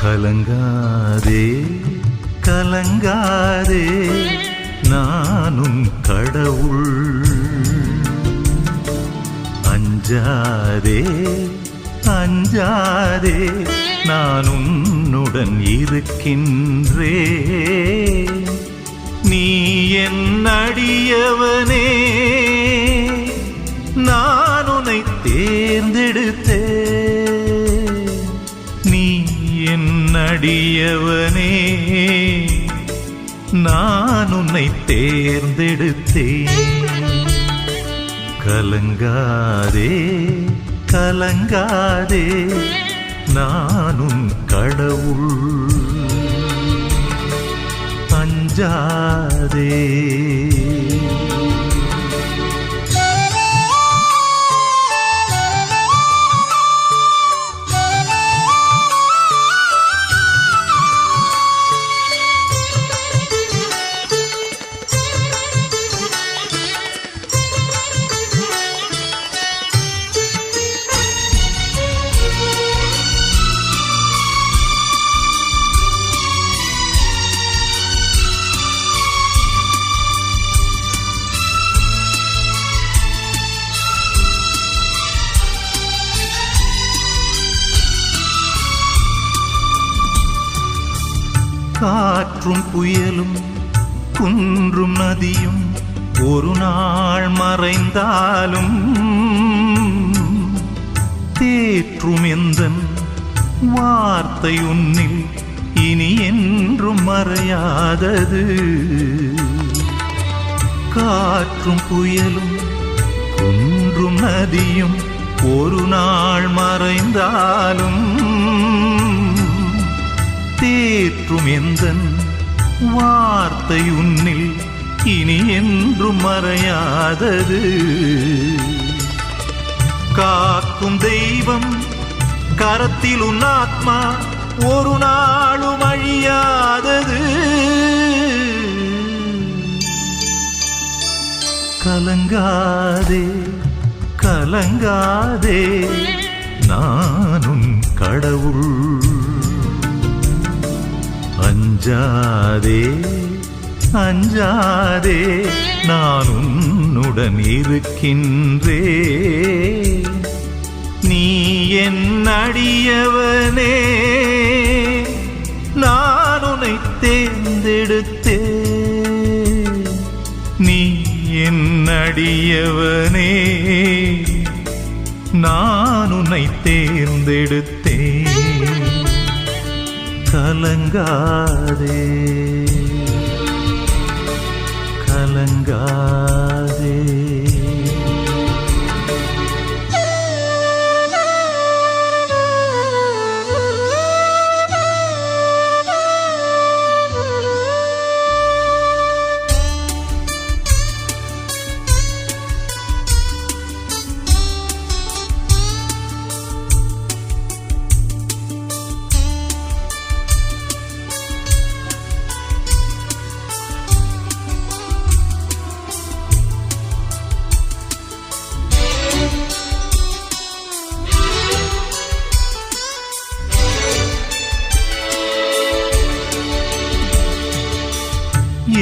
கலங்காதே கலங்காதே நானும் கடவுள். அஞ்சாதே அஞ்சாதே நான் உன்னுடன் இருக்கின்றேன். நீ என் அடியவனே, நான் உன்னை தேர்ந்தெடுத்தேன். நீ என் அடியவனே, நான் உன்னை தேர்ந்தெடுத்தேன். கலங்காதே கலங்காதே நானும் கடவுள். அஞ்சாதே. காற்றும் புயலும் குன்றும் நதியும் ஒரு நாள் மறைந்தாலும் தேற்றும் எந்தன் வார்த்தை உன்னில் இனி என்றும் மறையாதது. காற்றும் புயலும் குன்றும் நதியும் ஒரு நாள் மறைந்தாலும் தேற்றும் எந்தன் வார்த்தை உன்னில் இனி என்றும் மறையாதது. காக்கும் தெய்வம் கரத்தில் உன் ஆத்மா ஒரு நாளும் அழியாதது. கலங்காதே கலங்காதே நானும் கடவுள். அஞ்சாதே அஞ்சாதே நான் உன்னுடன் இருக்கின்றேன். நீ என் அடியவனே, நான் உன்னை தேர்ந்தெடுத்தேன். நீ என் அடியவனே, நான் உன்னை தேர்ந்தெடுத்தேன். கலங்காதே கலங்காதே.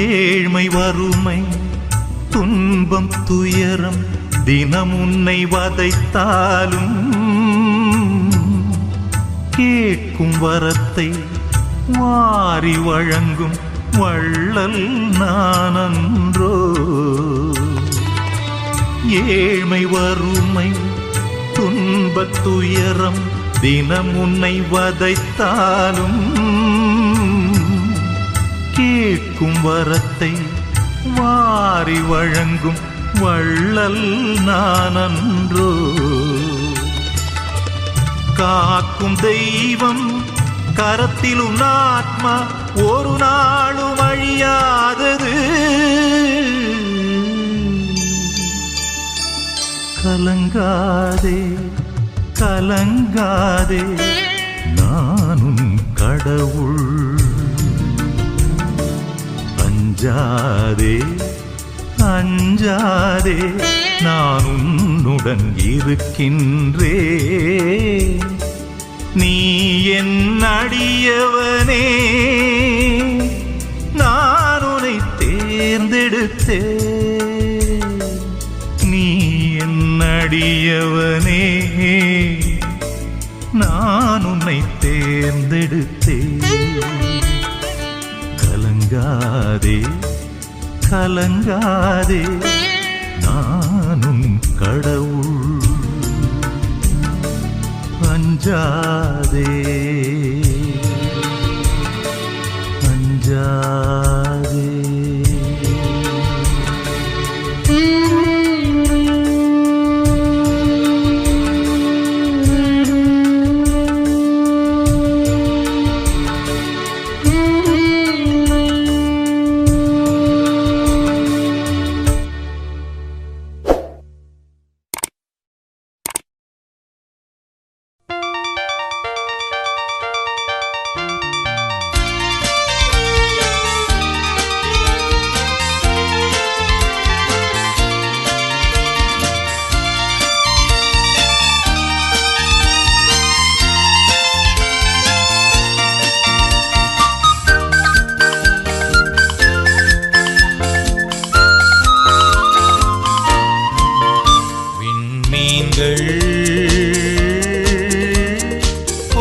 ஏழ்மை வறுமை துன்பம் துயரம் தினம் உன்னை வதைத்தாலும் கேட்கும் வரத்தை வாரி வழங்கும் வள்ளல் நானன்றோ. ஏழ்மை வறுமை துன்பத் துயரம் தினம் உன்னை வதைத்தாலும் கேட்கும் வரத்தை வாரி வழங்கும் வள்ளல் நானன்றோ. காக்கும் தெய்வம் கரத்தில் உன் ஆத்மா ஒரு நாளும் அழியாதது. கலங்காதே கலங்காதே நானும் கடவுள். அஞ்சாதே அஞ்சாதே நான் உன்னுடன் இருக்கின்றேன். நீ என் அடியவனே நான் உன்னை தேர்ந்தெடுத்தேன். நீ என் அடியவனே நான் உன்னை தேர்ந்தெடுத்தேன். கலங்காதே கலங்காதே நானும் கடவுள். அஞ்சாதே அஞ்சாதே.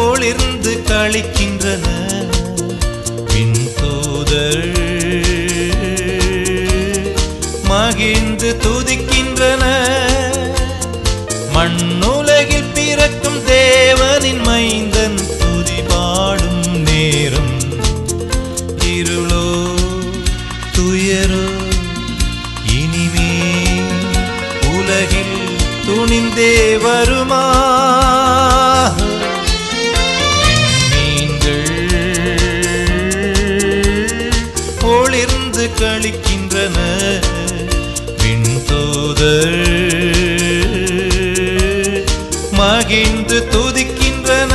ஒளிர்ந்து களிக்கின்றன விண்தூதர் மகிழ்ந்து துதிக்கின்றன. மண்ணுலகில் பிறக்கும் தேவனின் மைந்தன் துதி பாடும் நேரம். இருளோ துயரோ இனிமே உலகில் துணிந்தே வருமா? ஒளிர்ந்து களிக்கின்றன விண்தூதர் மகிழ்ந்து துதிக்கின்றன.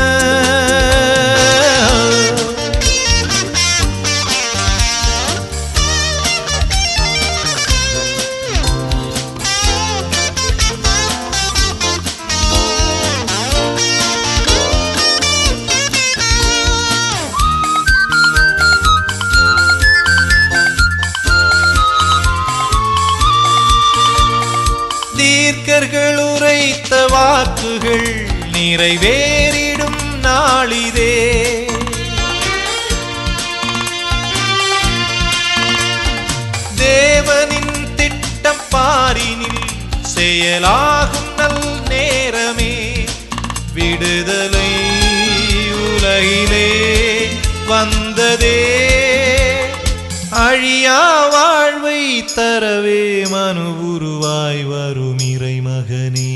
தீர்க்கர்கள் உரைத்த வாக்குகள் நிறைவேறிடும் நாளிதே. தேவனின் திட்டம் பாரினில் செயலாகும் நல் நேரமே. விடுதலை உலகிலே வந்ததே. அழியா வாழ்வை தரவே மனு உருவாய் வரும் இறைமகனே.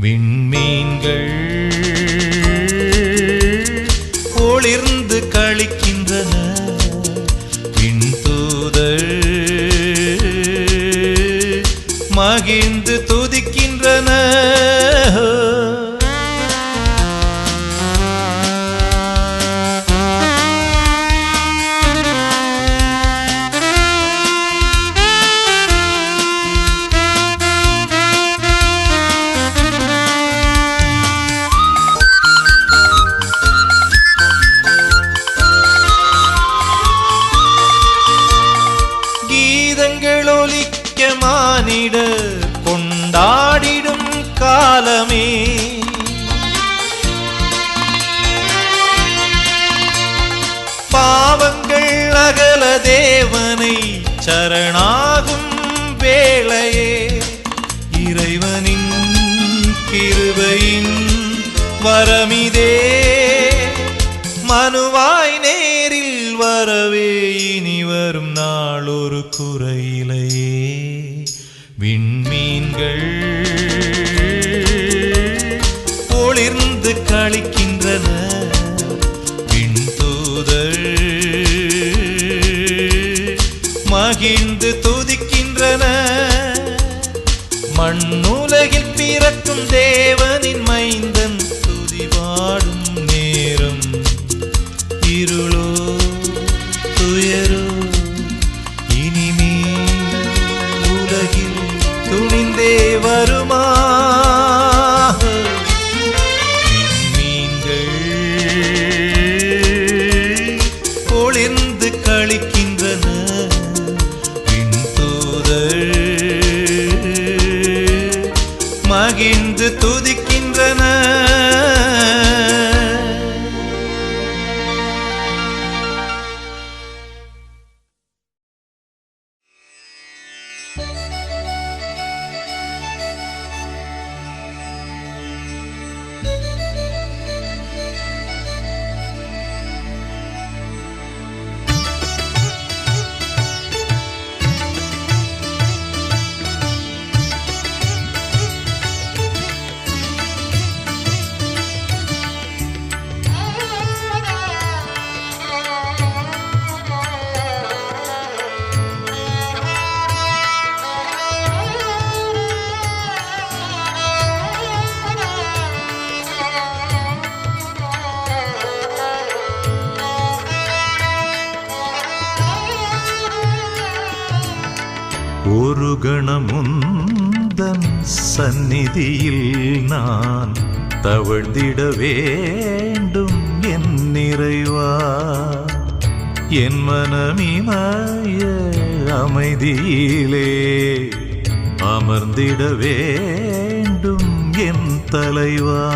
விண்மீன்கள் ஒளிர்ந்து களிக்கின்றன விண்தூதர் மகிழ்ந்து துதிக்கின்றன. ஒலிக்க மானிடர் கொண்டாடிடும் காலமே. பாவங்கள் அகல தேவனை சரணாகும் வேளையே. இறைவனின் கிருபையின் வரமிதே. மனுவாய் நேரில் வரவே இனி வரும் நாள் ஒரு குறையிலையே. விண்மீன்கள் ஒளிர்ந்து களிக்கின்றன விண்தூதர் மகிழ்ந்து துதிக்கின்றன. மண்ணுலகில் பிறக்கும் தேவனின் மைந்தன் துதி பாடும் நேரம். இருளோ துயரோ இனிமே ஒரு கணமுந்தன் சந்நிதியில் நான் தவழ்ந்திட வேண்டும் என் நிறைவா. என் மனமிமய அமைதியிலே அமர்ந்திட வேண்டும் என் தலைவா.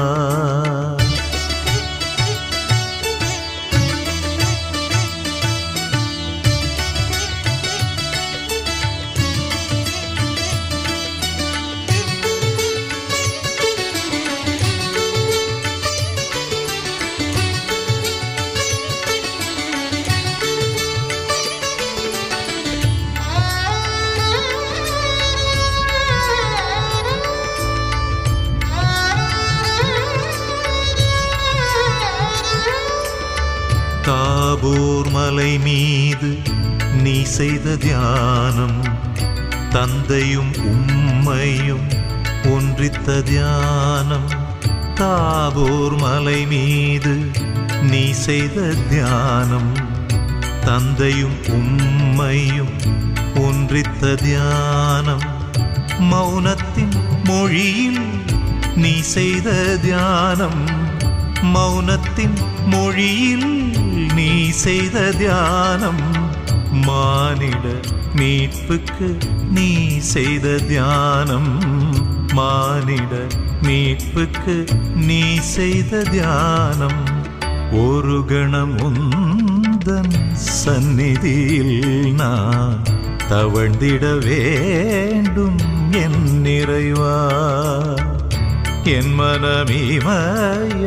தாபோர் மலை மீது நீ செய்த தியானம், தந்தையும் உம்மையும் ஒன்றித்த தியானம். தாபோர் மலை மீது நீ செய்த தியானம், தந்தையும் உம்மையும் ஒன்றித்த தியானம். மௌனத்தின் மொழியில் நீ செய்த தியானம், மௌனத்தின் மொழியில் நீ செய்த தியானம். மானிட மீட்புக்கு நீ செய்த தியானம், மானிட மீட்புக்கு நீ செய்த தியானம். ஒரு கணம் உந்தன் சந்நிதியில் நான் தவழ்ந்திட வேண்டும் என் நிறைவா. என் மனமிமய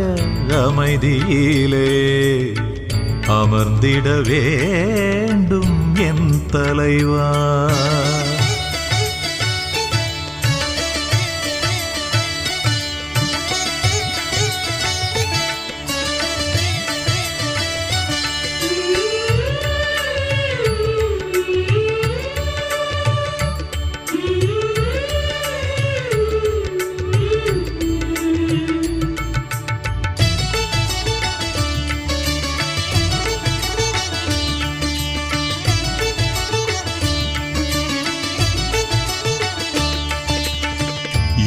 அமைதியிலே அமர்ந்திட வேண்டும் என் தலைவா.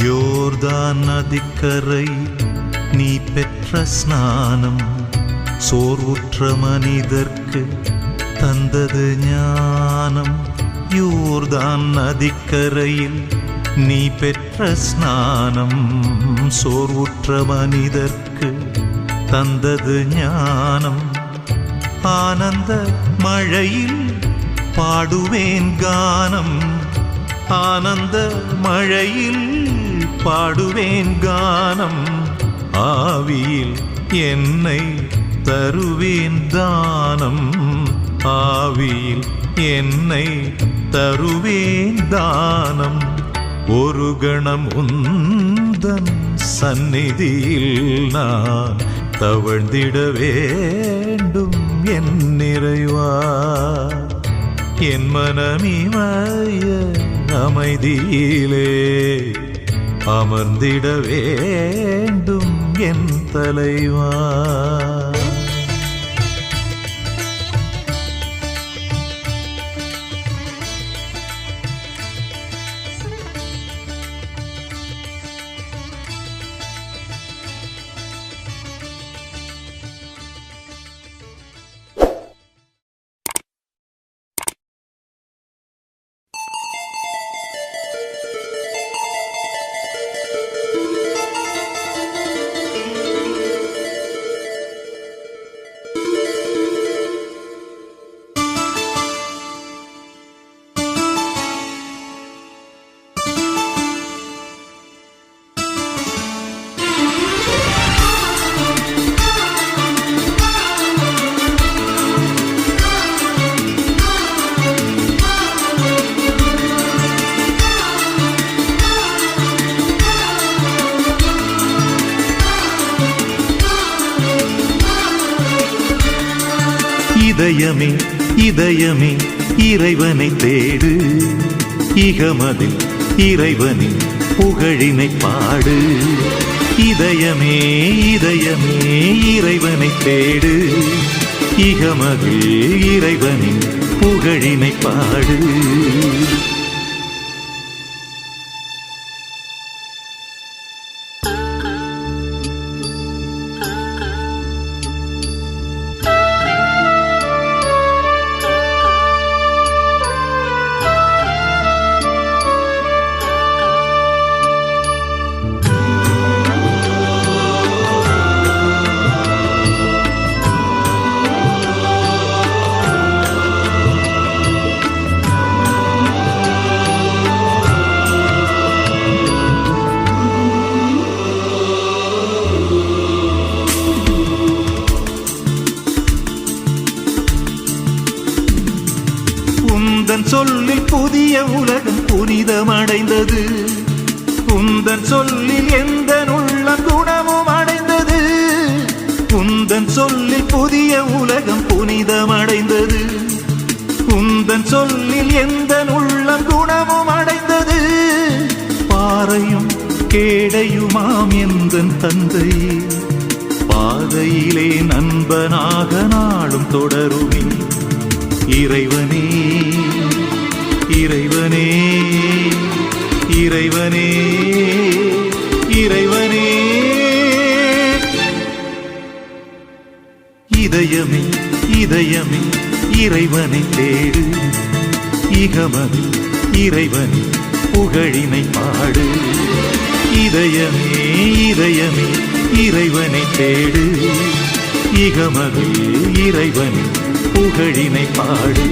யோர்தான் நதிக்கரை நீ பெற்ற ஸ்நானம், சோர்வுற்ற மனிதர்க்கு தந்தது ஞானம். யோர்தான் நதிக்கரையில் நீ பெற்ற ஸ்நானம், சோர்வுற்ற மனிதர்க்கு தந்தது ஞானம். ஆனந்த மழையில் பாடுவேன் கானம், ஆனந்த மழையில் பாடுவேன் கானம். ஆவியில் என்னை தருவேன் தானம், ஆவியில் என்னை தருவேன் தானம். ஒரு கணம் உந்தன் சந்நிதியில் நான் தவழ்ந்திட வேண்டும் என் நிறைவா. என் மனமிமய அமைதியிலே அமர்ந்திட வேண்டும் என் தலைவா. இதயமே இதயமே இறைவனை தேடு, இகமதில் இறைவனின் புகழினை பாடு. இதயமே இதயமே இறைவனை தேடு, இகமதில் இறைவனின் புகழினை பாடு. உந்தன் சொல்லில் புதிய உலகம் புனிதமடைந்தது. உந்தன் சொல்லில் எந்த உள்ளம் குணமும் அடைந்தது. உந்தன் சொல்லில் புதிய உலகம் புனிதமடைந்தது. உந்தன் சொல்லில் எந்த உள்ளம் குணமும் அடைந்தது. பாறையும் கேடையுமாம் எந்தன் தந்தை, பாதையிலே நண்பனாக நாளும் தொடருமே. இறைவனே இறைவனே இறைவனே இறைவனே. இதயமே இதயமே இறைவனை தேடு. இகமதில் இறைவனை புகழினை பாடு. இதயமே இதயமே இறைவனை தேடு. இகமதில் இறைவனை புகழினை பாடு.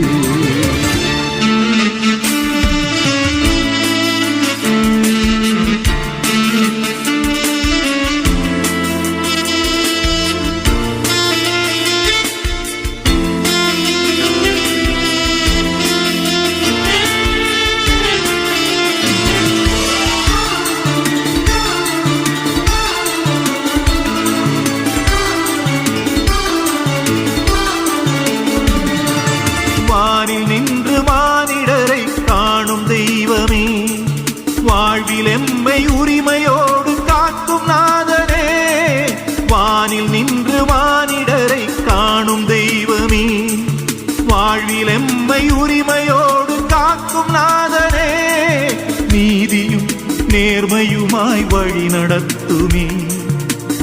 வாழ்வில் எம்மை உரிமையோடு காக்கும் நாதனே. வானில் நின்று மானிடரை காணும் தெய்வமே. வாழ்வில் எம்மை உரிமையோடு காக்கும் நாதனே. நீதியும் நேர்மையுமாய் வழி நடத்துமே.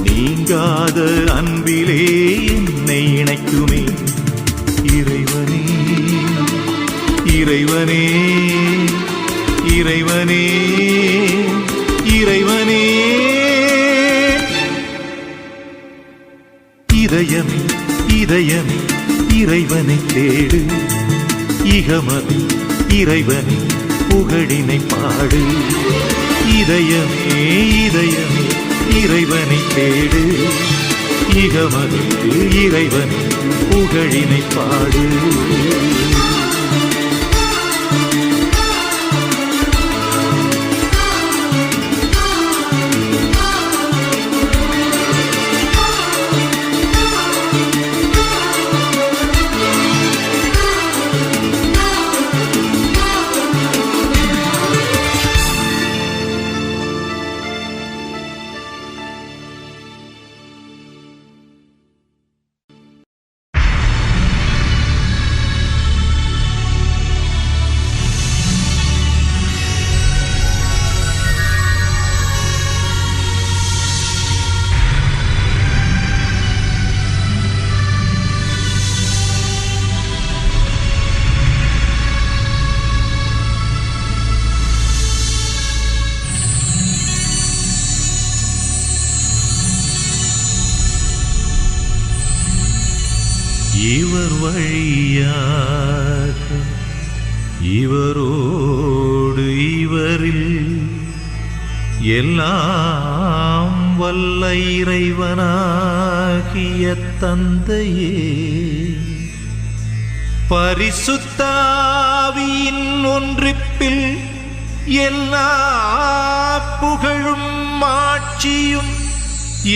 நீங்காத அன்பிலே என்னை இணைக்குமே. இறைவனே இறைவனே இறைவனே இறைவனே. இதயமே இதயமே இறைவனை தேடு. இகமதில் இறைவனை புகழினை பாடு. இதயமே இதயமே இறைவனை தேடு. இகமதில் இறைவனை புகழினை பாடு. இவர் வழியாக இவரோடு இவரில் எல்லாம் வல்ல இறைவனாகிய தந்தையே, பரிசுத்த ஆவியின் ஒன்றிப்பில் எல்லா புகழும் ஆட்சியும்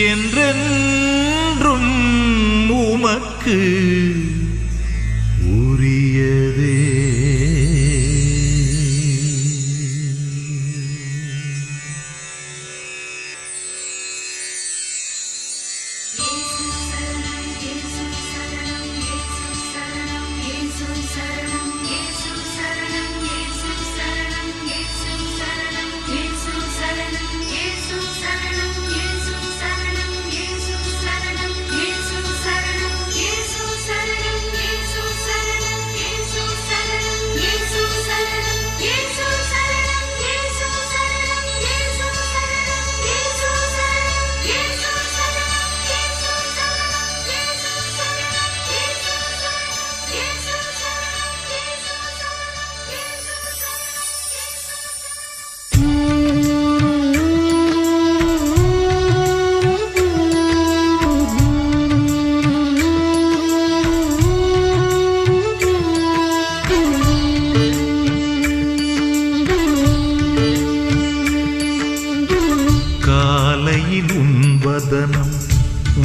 என்றென்றும் உமக்கு உரியதே. சரணம்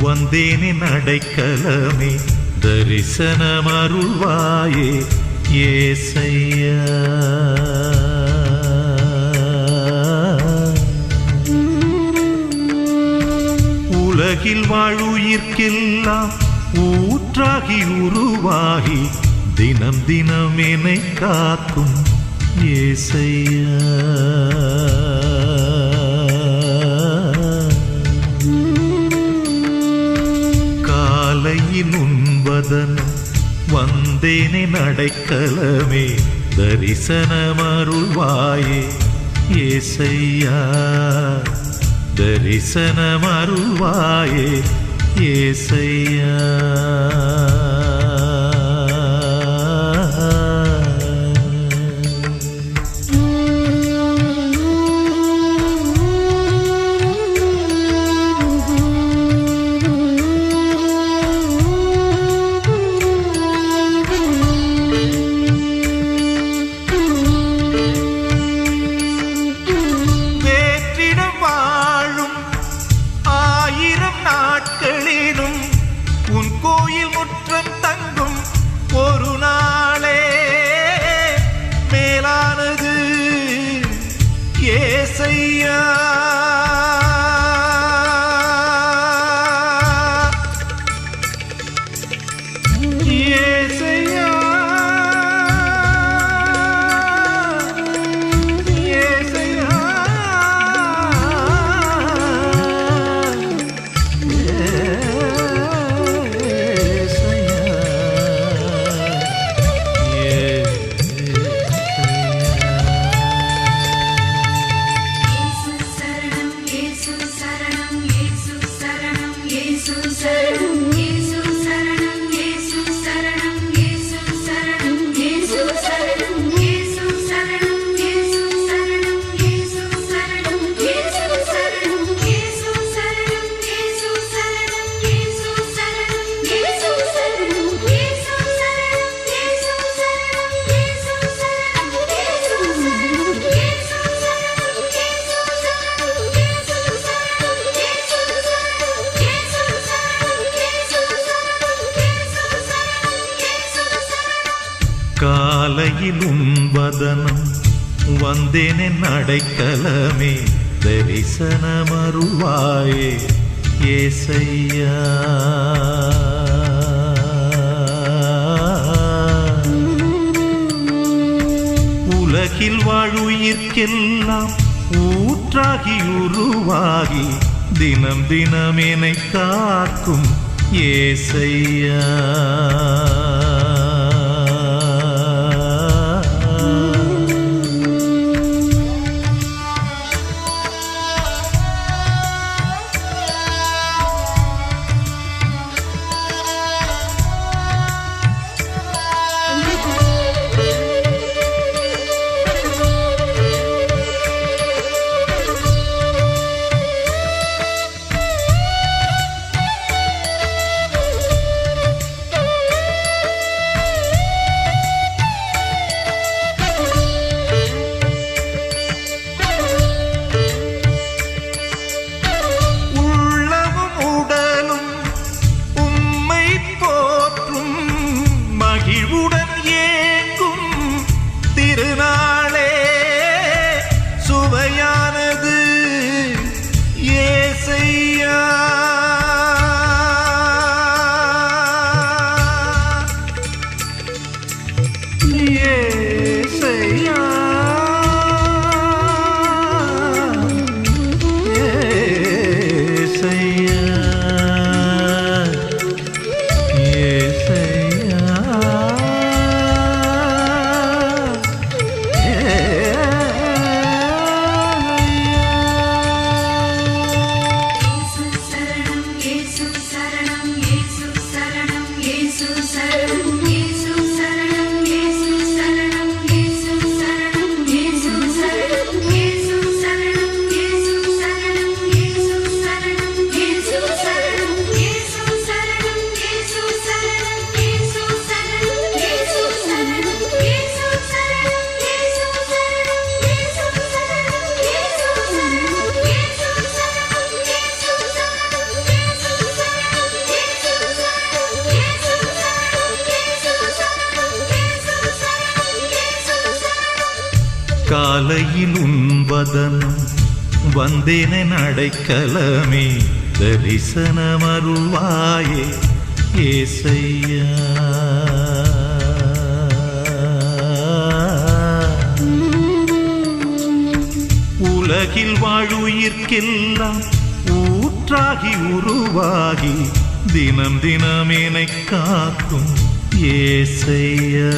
வந்தேனே நடைக்கலமே தரிசனமருள்வாயே ஏசையா. உலகில் வாழுயிர்க்கெல்லாம் ஊற்றாகி உருவாகி தினம் தினம் என்னை காக்கும் ஏசையா. காலையில் உண்பதனும் வந்தேனே நடைக்கலமே தரிசனமருள்வாயே ஏசையா. தரிசனமருள்வாயே ஏசையா. உன் கோயில் முற்றம் தங்கும் ஒரு நாளே மேலானது ஏசையா. ஏசையா ஏசையா. காலையில் உண்பதனும் வந்தேனே நடைக்கலமே தரிசனமருள்வாயே ஏசையா. உலகில் வாழுயிர்க்கெல்லாம் ஊற்றாகி உருவாகி தினம் தினம் என்னை காக்கும் ஏசையா. காலையில் உண்பதனும் வந்தேன அடைக்கலமே தரிசனமருள்வாயே ஏசையா. உலகில் வாழுயிர்க்கெல்லாம் ஊற்றாகி உருவாகி தினம் தினம் என்னை காக்கும் ஏசையா.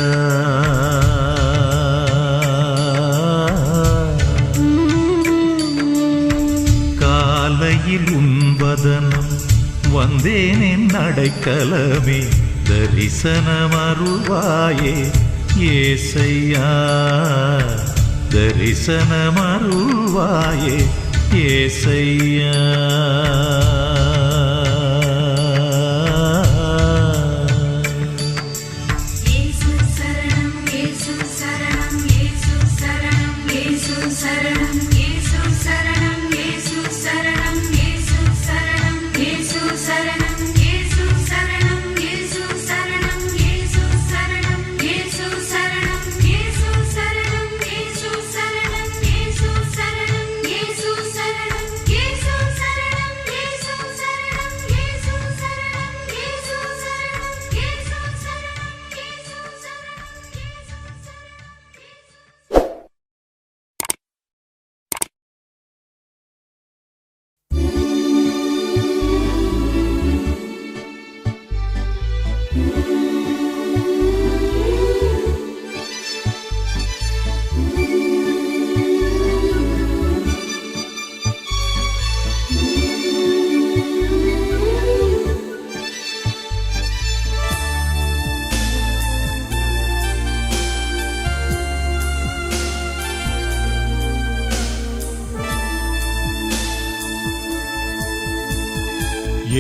காலையில் உண்பதனும் வந்தேன் என் அடைக்கலமே தரிசனமருள்வாயே ஏசையா. தரிசனமருள்வாயே ஏசையா.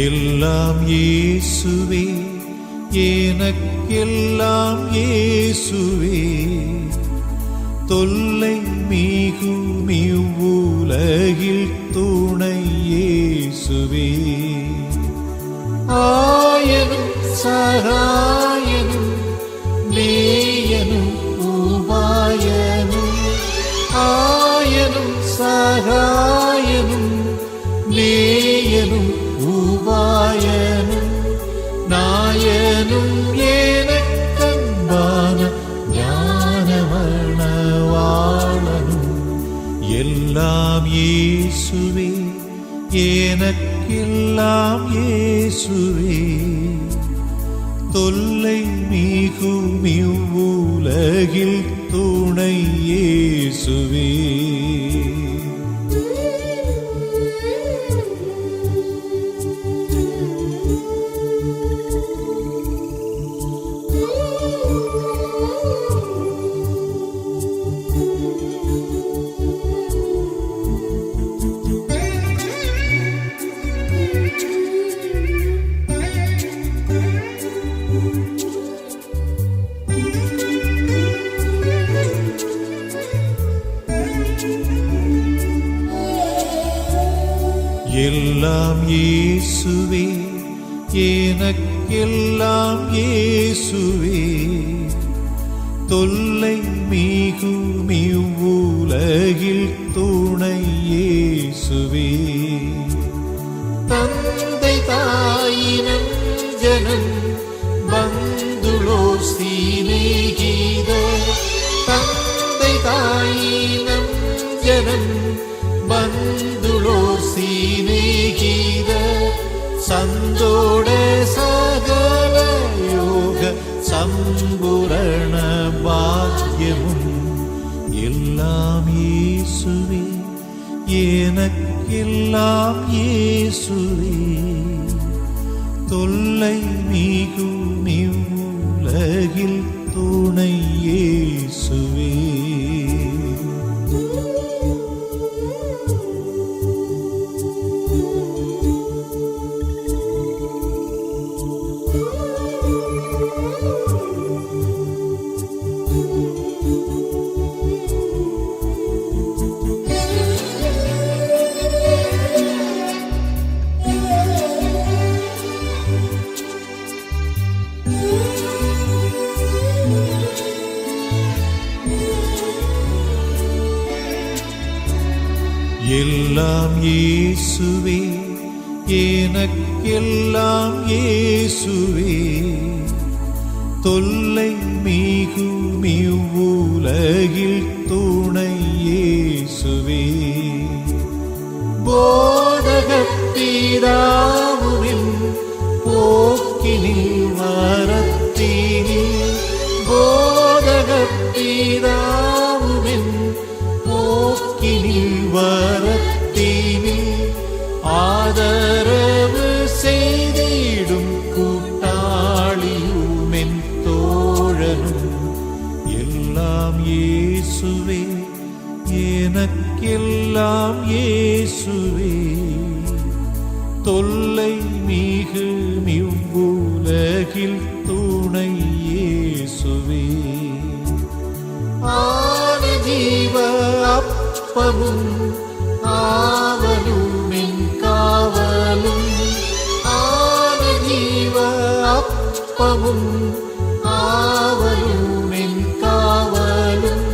எல்லாம் இயேசுவே, எனக்கெல்லாம் இயேசுவே, தொல்லை மிகும் இவ்வுலகில் துணை இயேசுவே. ஆயனும் சகாயனும் நேயனும் உபாயனும், ஆயனும் சகாயனும் நேயனும் உபாயனும் நாயனும் எனக்கன்பான ஞானவர்ணவாளனும். எல்லாம் இயேசுவே, எனக்கெல்லாம் இயேசுவே, தொல்லை மிகும் இவ்வுலகில் துணை இயேசுவே. எல்லாம் இயேசுவே, எனக்கெல்லாம் இயேசுவே, தொல்லை மிகும் இவ்வுலகில் துணை இயேசுவே. தந்தை தாயினம் ஜனம் பந்துளோர் சிநேகித, தந்தை தாயினம் ஜனம் பந்துளோர் சிநேகித, சந்தோட சகல யோக சம்பூரண பாக்கியமும். எல்லாம் இயேசுவே, எனக்கெல்லாம் இயேசுவே, தொல்லை மிகும் இவ்வுலகில் துணை இயேசுவே. எல்லாம் இயேசுவே, எனக்கெல்லாம் இயேசுவே, தொல்லை மிகும் இவ்வுலகில் துணை இயேசுவே. போதகப் பிதாவுவின் போக்கினில் வரத்தினில், போதகப் பிதாவுவின் போக்கினில் வரத்தினில், ஆதரவு செய்திடும் கூட்டாளியுமென் தோழனும், எல்லாம் இயேசுவே, எனக்கெல்லாம் இயேசுவே, தொல்லை மிகு இவ்வுலகில் துணை இயேசுவே. ஆனஜீவ அப்பமும் ஆவலுமென் காவலும், ஆனஜீவ அப்பமும் ஆவலுமென் காவலும்,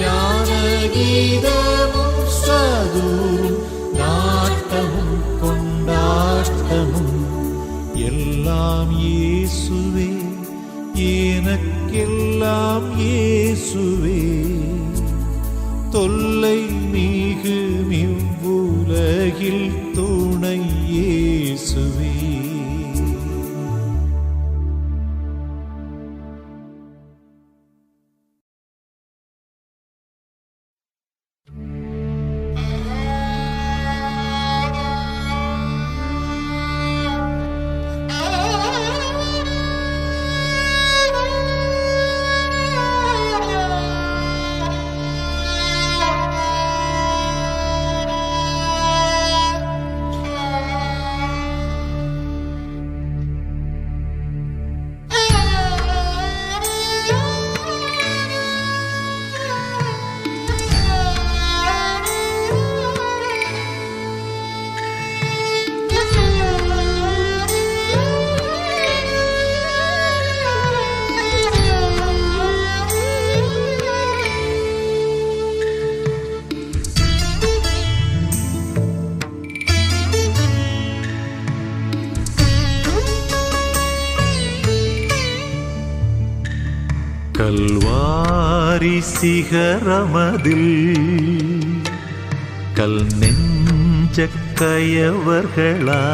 ஞானகீதமும் சதுரும் நாட்டமும் கொண்டாட்டமும், எல்லாம் இயேசுவே, எனக்கெல்லாம் இயேசுவே, தொல்லை மிகு இவ்வுலகில் துணை இயேசுவே. கல்வாரி சிகரமதில் கல் நெஞ்ச கயவர்களா,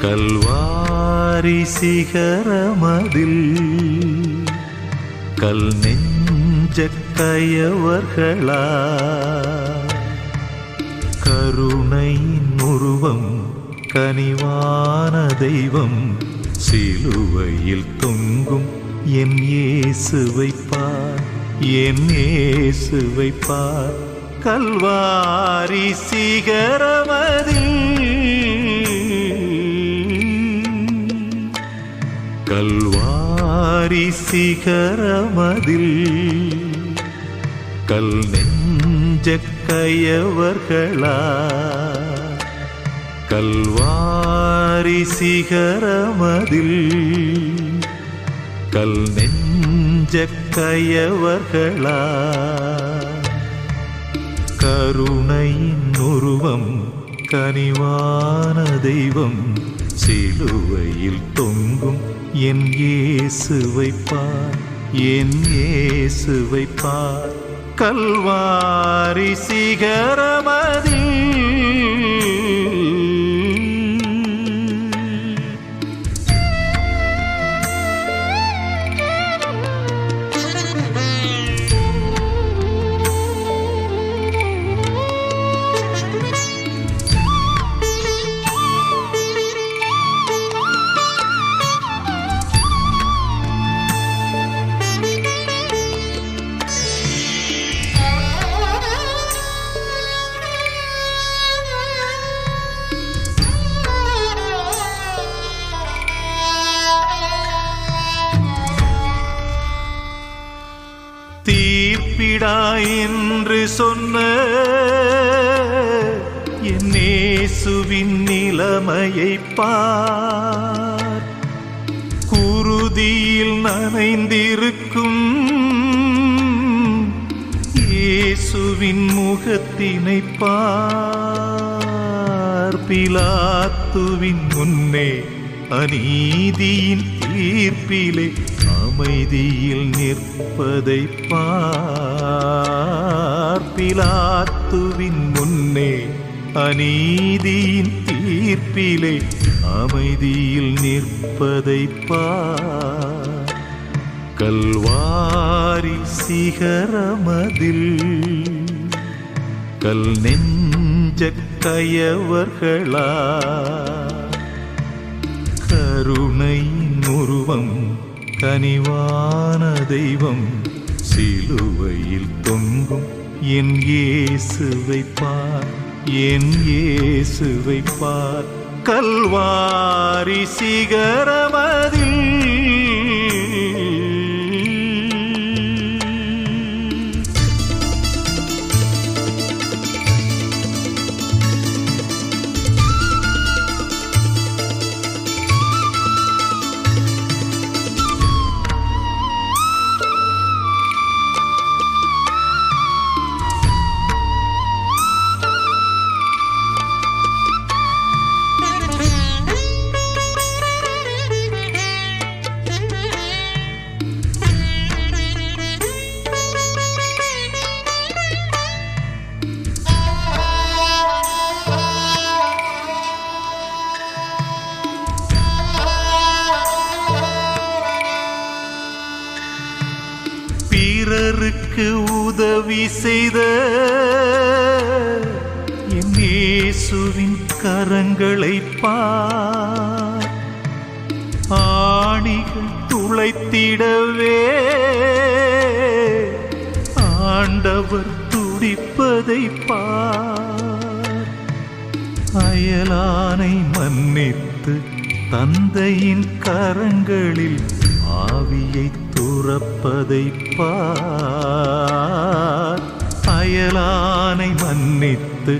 கல்வாரி சிகரமதில் கல் நெஞ்ச கயவர்களா, கருணையின் உருவம் கனிவான தெய்வம், சிலுவையில் தொங்கும் என் இயேசுவை பார், என் இயேசுவை பார், கல்வாரி சிகரமதில், கல்வாரி சிகரமதில் கல் நெஞ்ச கயவர்களா, கல்வாரி சிகரமதில் கல் நெஞ்ச கயவர்களா, கருணையின் உருவம் கனிவான தெய்வம், சிலுவையில் தொங்கும் என் இயேசுவை பார், என் இயேசுவை பார், கல்வாரி சிகரமதில். தீர்ப்பிடாய் என்று சொன்ன என் இயேசுவின் நிலைமையை பார், குருதியில் நனைந்திருக்கும் இயேசுவின் இயேசுவின் முகத்தினை பார். பிலாத்துவின் முன்னே அநீதியின் தீர்ப்பிலே அமைதியில் நிற்பதை பார். பிலாத்துவின் முன்னே அநீதியின் தீர்ப்பிலே அமைதியில் நிற்பதை பார். கல்வாரி சிகரமதில் கல் நெஞ்ச கயவர்களா கருணையின் உருவம் கனிவான தெய்வம் சிலுவையில் தொங்கும் என் இயேசுவை பார். என் இயேசுவை பார். கல்வாரி சிகரமதில் பிறருக்கு உதவி செய்த என் இயேசுவின் கரங்களை பார். ஆணிகள் துளைத்திடவே ஆண்டவர் துடிப்பதை பார். அயலானை மன்னித்து தந்தையின் கரங்களில் ஆவியை துறப்பதை பார். அயலானை மன்னித்து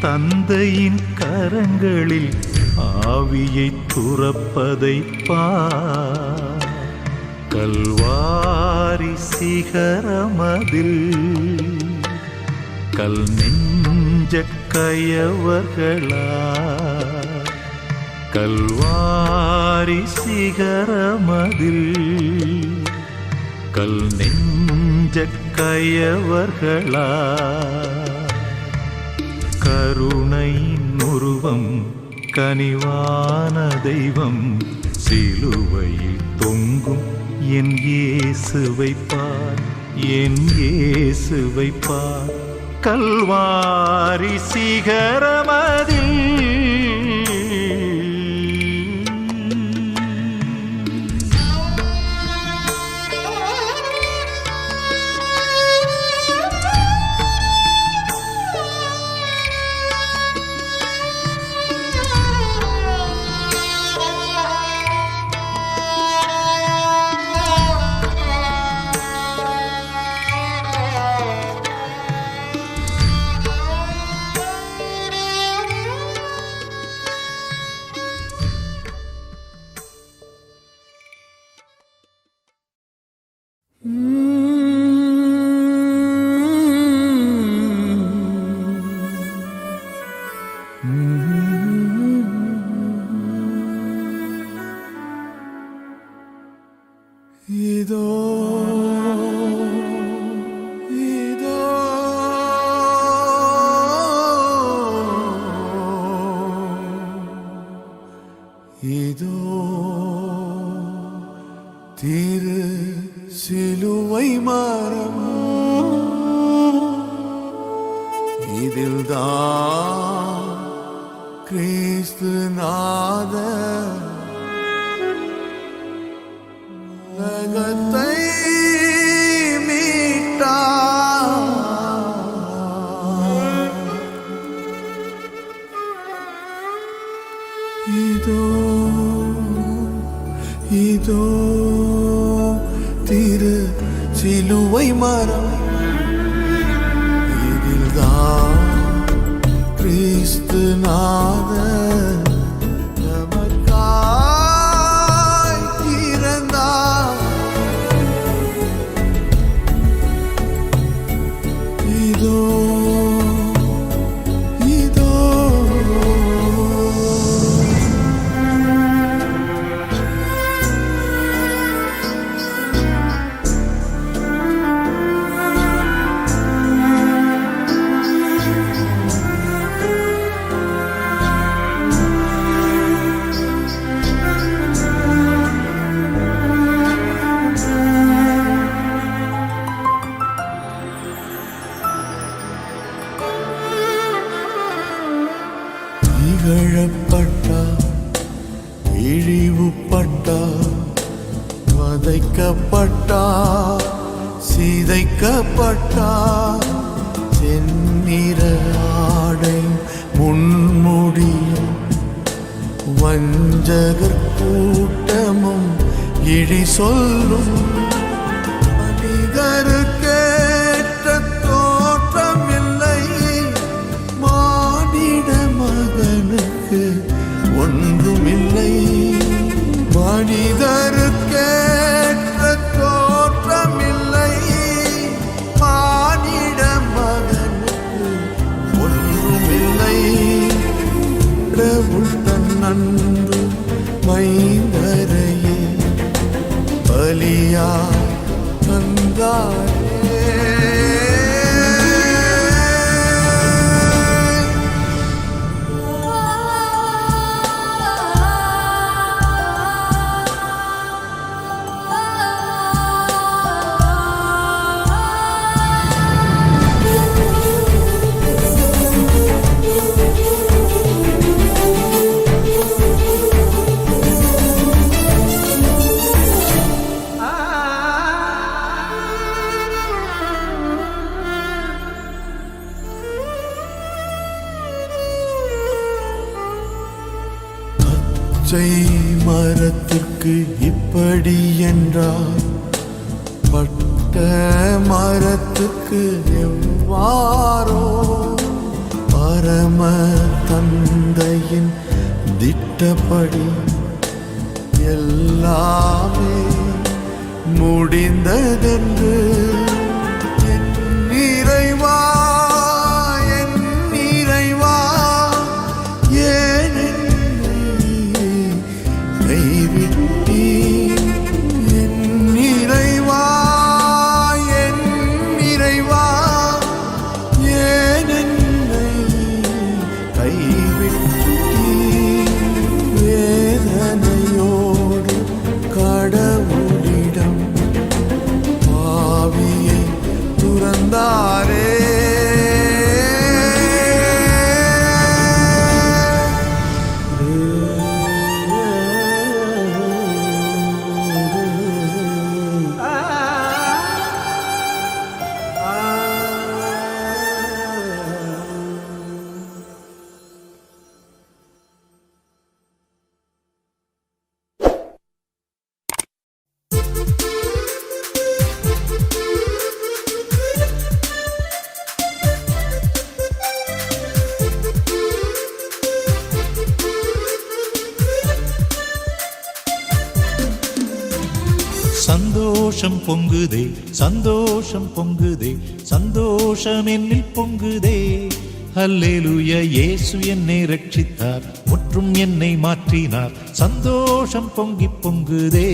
தந்தையின் கரங்களில் ஆவியை துறப்பதை பார். கல்வாரி சிகரமதில் கல் நெஞ்ச கயவர்களா கல்வாரி சிகரமதில் கல் நெஞ்ச கயவர்களா கருணையின் உருவம் கனிவான தெய்வம் சிலுவையில் தொங்கும் என் இயேசுவை பார். என் இயேசுவை பார். கல்வாரி சிகரமதில் இதோ இதோ இதோ திரு சிலுவை மரம் இதில்தான் கிறிஸ்து நாதர் உலகத்தை மீட்டார். இதோ இதோ திரு சிலுவை மரம் இதில்தான் கிறிஸ்து நாதர் இதோ இழிவுபட்டார், வதைக்கப்பட்டார், சிதைக்கப்பட்டார். செந்நிற ஆடை முன்முடியும் வஞ்சகர் கூட்டமும் இழி சொல்லும். மனிதருக்கேற்ற தோற்றம் இல்லை, மானிட மகனுக்கு ஒன்றுமில்லை. மனிதருக்கேற்ற தோற்றம் இல்லை, மானிட மகனுக்கு ஒன்றுமில்லை. கடவுள் தன் அன்பு மைந்தரையே பலியாய் தந்தாரே. பச்சை மரத்திற்கு இப்படி என்றார், பட்ட மரத்துக்கு எவ்வாறோ. பரம தந்தையின் திட்டப்படி எல்லாமே முடிந்ததென்று என் நிறைவா, என் நிறைவா, ஏன் கைவிட்டீ? என் நிறைவா, என் நிறைவா, ஏன் என்னை கைவிட்டீ? வேதனையோடு கடவுளிடம் பாவியை துறந்தாரே. சந்தோஷம் பொங்குதே, சந்தோஷம் பொங்குதே, சந்தோஷம் என்னில் பொங்குதே. அல்லேலூயா, இயேசு என்னை ரட்சித்தார், முற்றும் என்னை மாற்றினார். சந்தோஷம் பொங்கி பொங்குதே.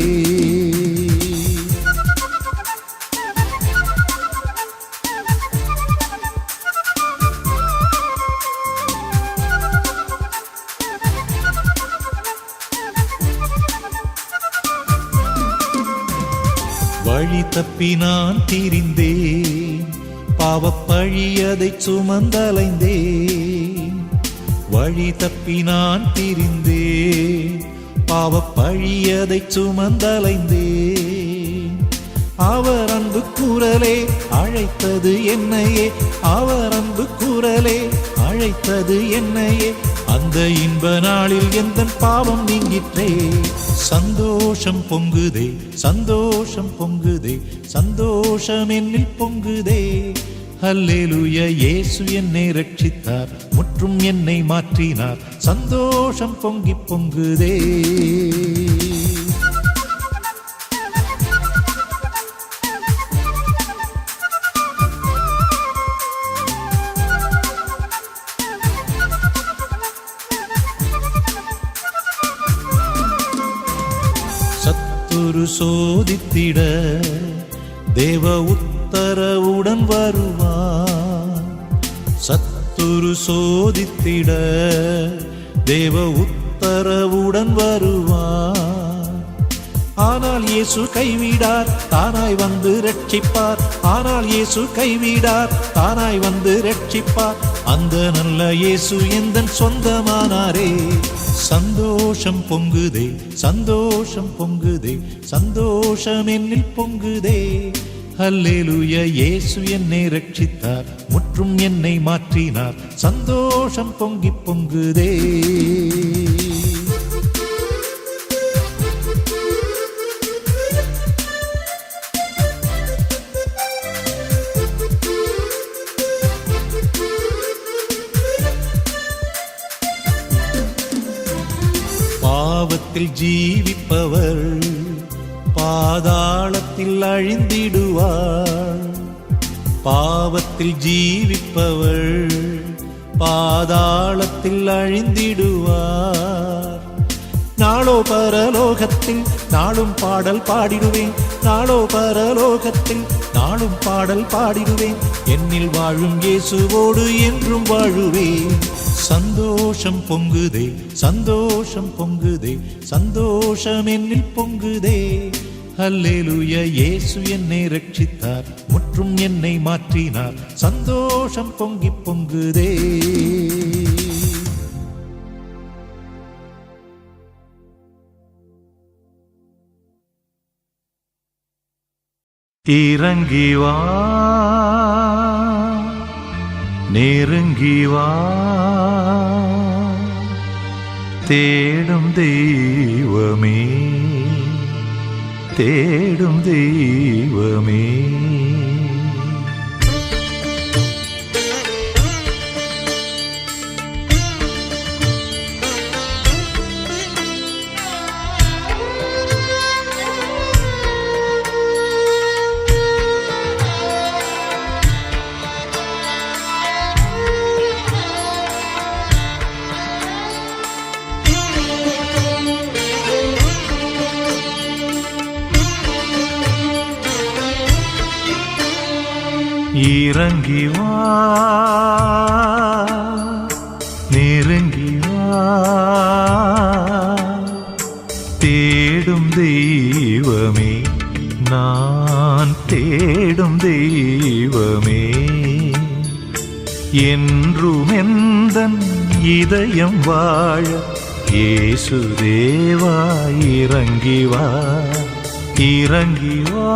வழி தப்பி நான் திரிந்தேன், பாவப்பழி அதை சுமந்தலைந்தேன். வழி தப்பி நான் திரிந்தேன், பாவப்பழி அதை சுமந்தலைந்தேன். அவர் அன்பு குரலே அழைத்தது என்னையே, அவர் அன்பு குரலே அழைத்தது என்னையே. அந்த இன்ப நாளில் எந்தன் பாவம் நீங்கிற்றே. சந்தோஷம் பொங்குதே, சந்தோஷம் பொங்குதே, சந்தோஷம் என்னில் பொங்குதே. அல்லேலூயா, இயேசு என்னை ரட்சித்தார், முற்றும் என்னை மாற்றினார். சந்தோஷம் பொங்கி பொங்குதே. சத்துரு சோதித்திட தேவ உத்தரவுடன் வருவார். சத்துரு சோதித்திட தேவ உத்தரவுடன் வருவார். ஆனால் இயேசு கைவிடார், தானாய் வந்து ரட்சிப்பார். ஆனால் இயேசு கைவிடார், தானாய் வந்து ரட்சிப்பார். அந்த நல்ல இயேசு எந்தன் சொந்தமானாரே. சந்தோஷம் பொங்குதே சந்தோஷம் பொங்குதே சந்தோஷம் என்னில் பொங்குதே அல்லேலூயா இயேசு என்னை ரட்சித்தார் முற்றும் என்னை மாற்றினார் சந்தோஷம் பொங்கி பொங்குதே பாவத்தில் ஜீவிப்பவர் பாதாளத்தில் அழிந்திடுவார் பாவத்தில் ஜீவிப்பவர் பாதாளத்தில் அழிந்திடுவார் நாளோ பரலோகத்தில் நாளும் பாடல் பாடிடுவேன் நாளோ பரலோகத்தில் நாளும் பாடல் பாடிடுவேன் என்னில் வாழும் இயேசுவோடு என்றும் வாழுவேன் சந்தோஷம் பொங்குதே சந்தோஷம் பொங்குதே சந்தோஷம் என்னில் பொங்குதே அல்லேலூயா இயேசு என்னை ரட்சித்தார் முற்றும் என்னை மாற்றினார் சந்தோஷம் பொங்கி பொங்குதே இறங்கி வா நெருங்கி வா தேடும் தெய்வமே தேடும் தெய்வமே இறங்கி வா நெருங்கி வா தேடும் தெய்வமே நான் தேடும் தெய்வமே என்றும் எந்தன் இதயம் வாழ இயேசு தேவா இறங்கி வா இறங்கி வா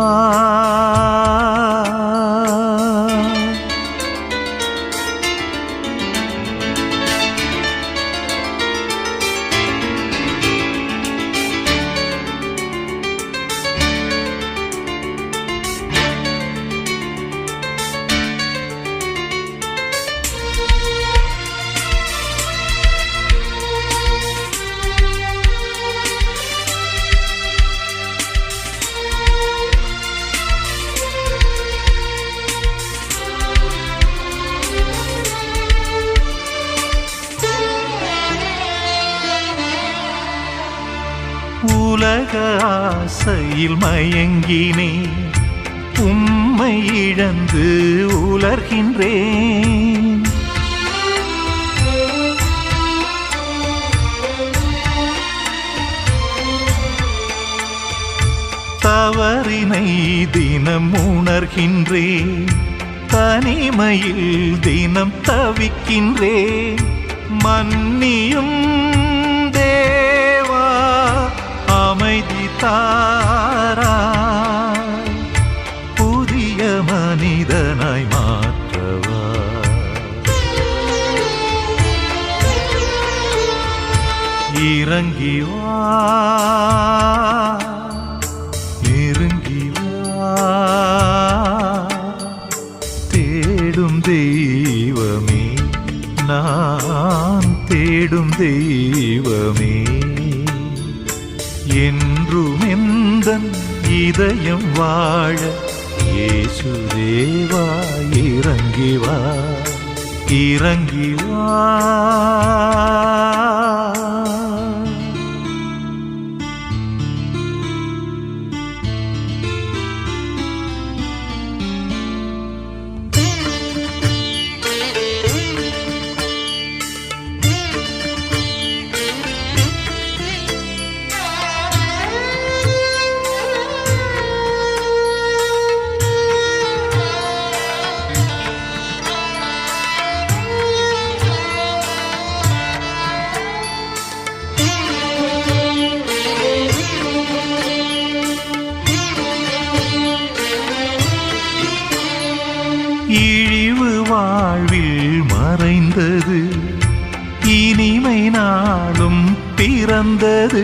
உலக ஆசையில் மயங்கினே உம்மை இழந்து உலர்கின்றேன் தவறினை தினம் உணர்கின்றேன் தனிமையில் தினம் தவிக்கின்றேன் மன்னியும் தேவா அமைதி தாராய் புதிய மனிதனாய் மாற்றவா இறங்கி வா நெருங்கி வா தேடும் தெய்வமே நான் தேடும் தெய்வமே என்றும் எந்தன் இதயம் வாழ இயேசு தேவா இறங்கி வா இறங்கி வா நிறைந்தது.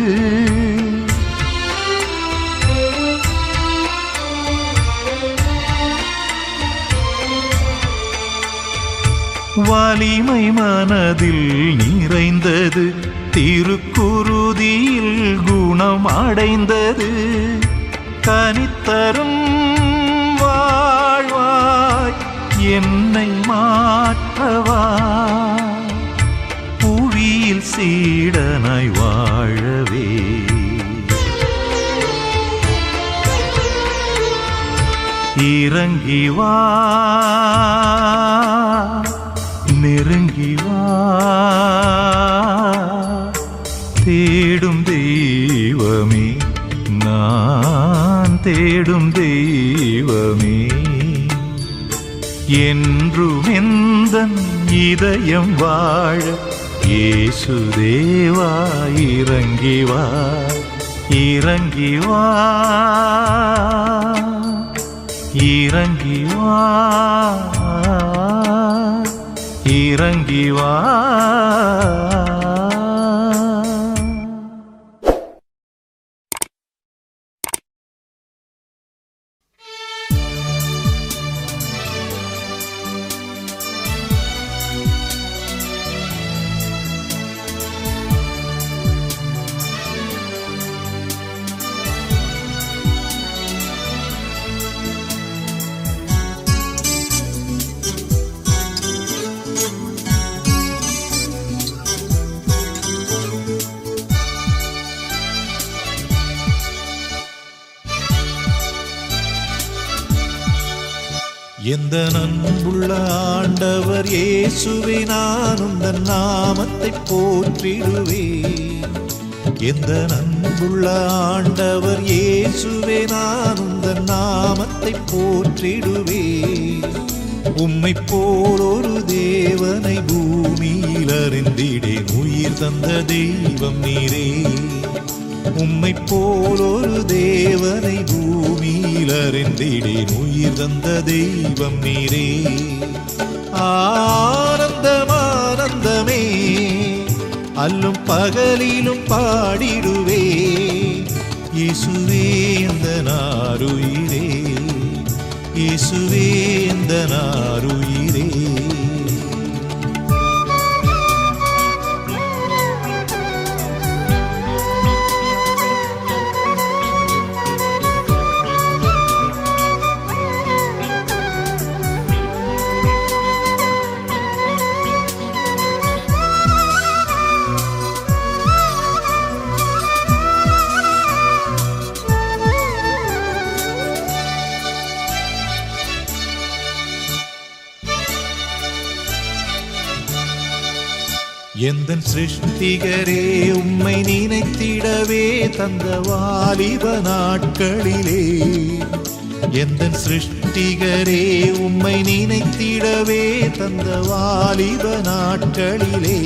வலிமை மனதில் நிறைந்தது, திருக்குருதியில் குணம் அடைந்தது. கனித்தரும் வாழ்வாய் என்னை மாற்றவா, புவியில் சீடனாய் வாழவே. இறங்கி வா, நெருங்கி வா, தேடும் தெய்வமே, நான் தேடும் தெய்வமே. என்றும் எந்தன் இதயம் வாழ இயேசு தேவா இறங்கி வா, இறங்கி வா, இறங்கி வா, இறங்கி வா. எந்த அன்புள்ள ஆண்டவர் இயேசுவே, நான் உந்தன் நாமத்தை போற்றிடுவேன். எந்த அன்புள்ள ஆண்டவர் இயேசுவே, நான் உந்தன் நாமத்தை போற்றிடுவேன். உம்மை போல் ஒரு தேவனை பூமியில் அறிந்திடேன், உயிர் தந்த தெய்வம் நீரே. உம்மை போல் ஒரு தேவனை பூமியில் அறிந்திடேன், உயிர் தந்த தெய்வம் நீரே. ஆனந்தம் ஆனந்தமே, அல்லும் பகலிலும் பாடிடுவே. இயேசுவே இந்த நாருயிரே, இயேசுவே இந்த நாருயிரே. எந்தன் சிருஷ்டிகரே, உம்மை நினைத்திடவே தந்த வாலிப நாட்களிலே. எந்தன் சிருஷ்டிகரே, உம்மை நினைத்திடவே தந்த வாலிப நாட்களிலே.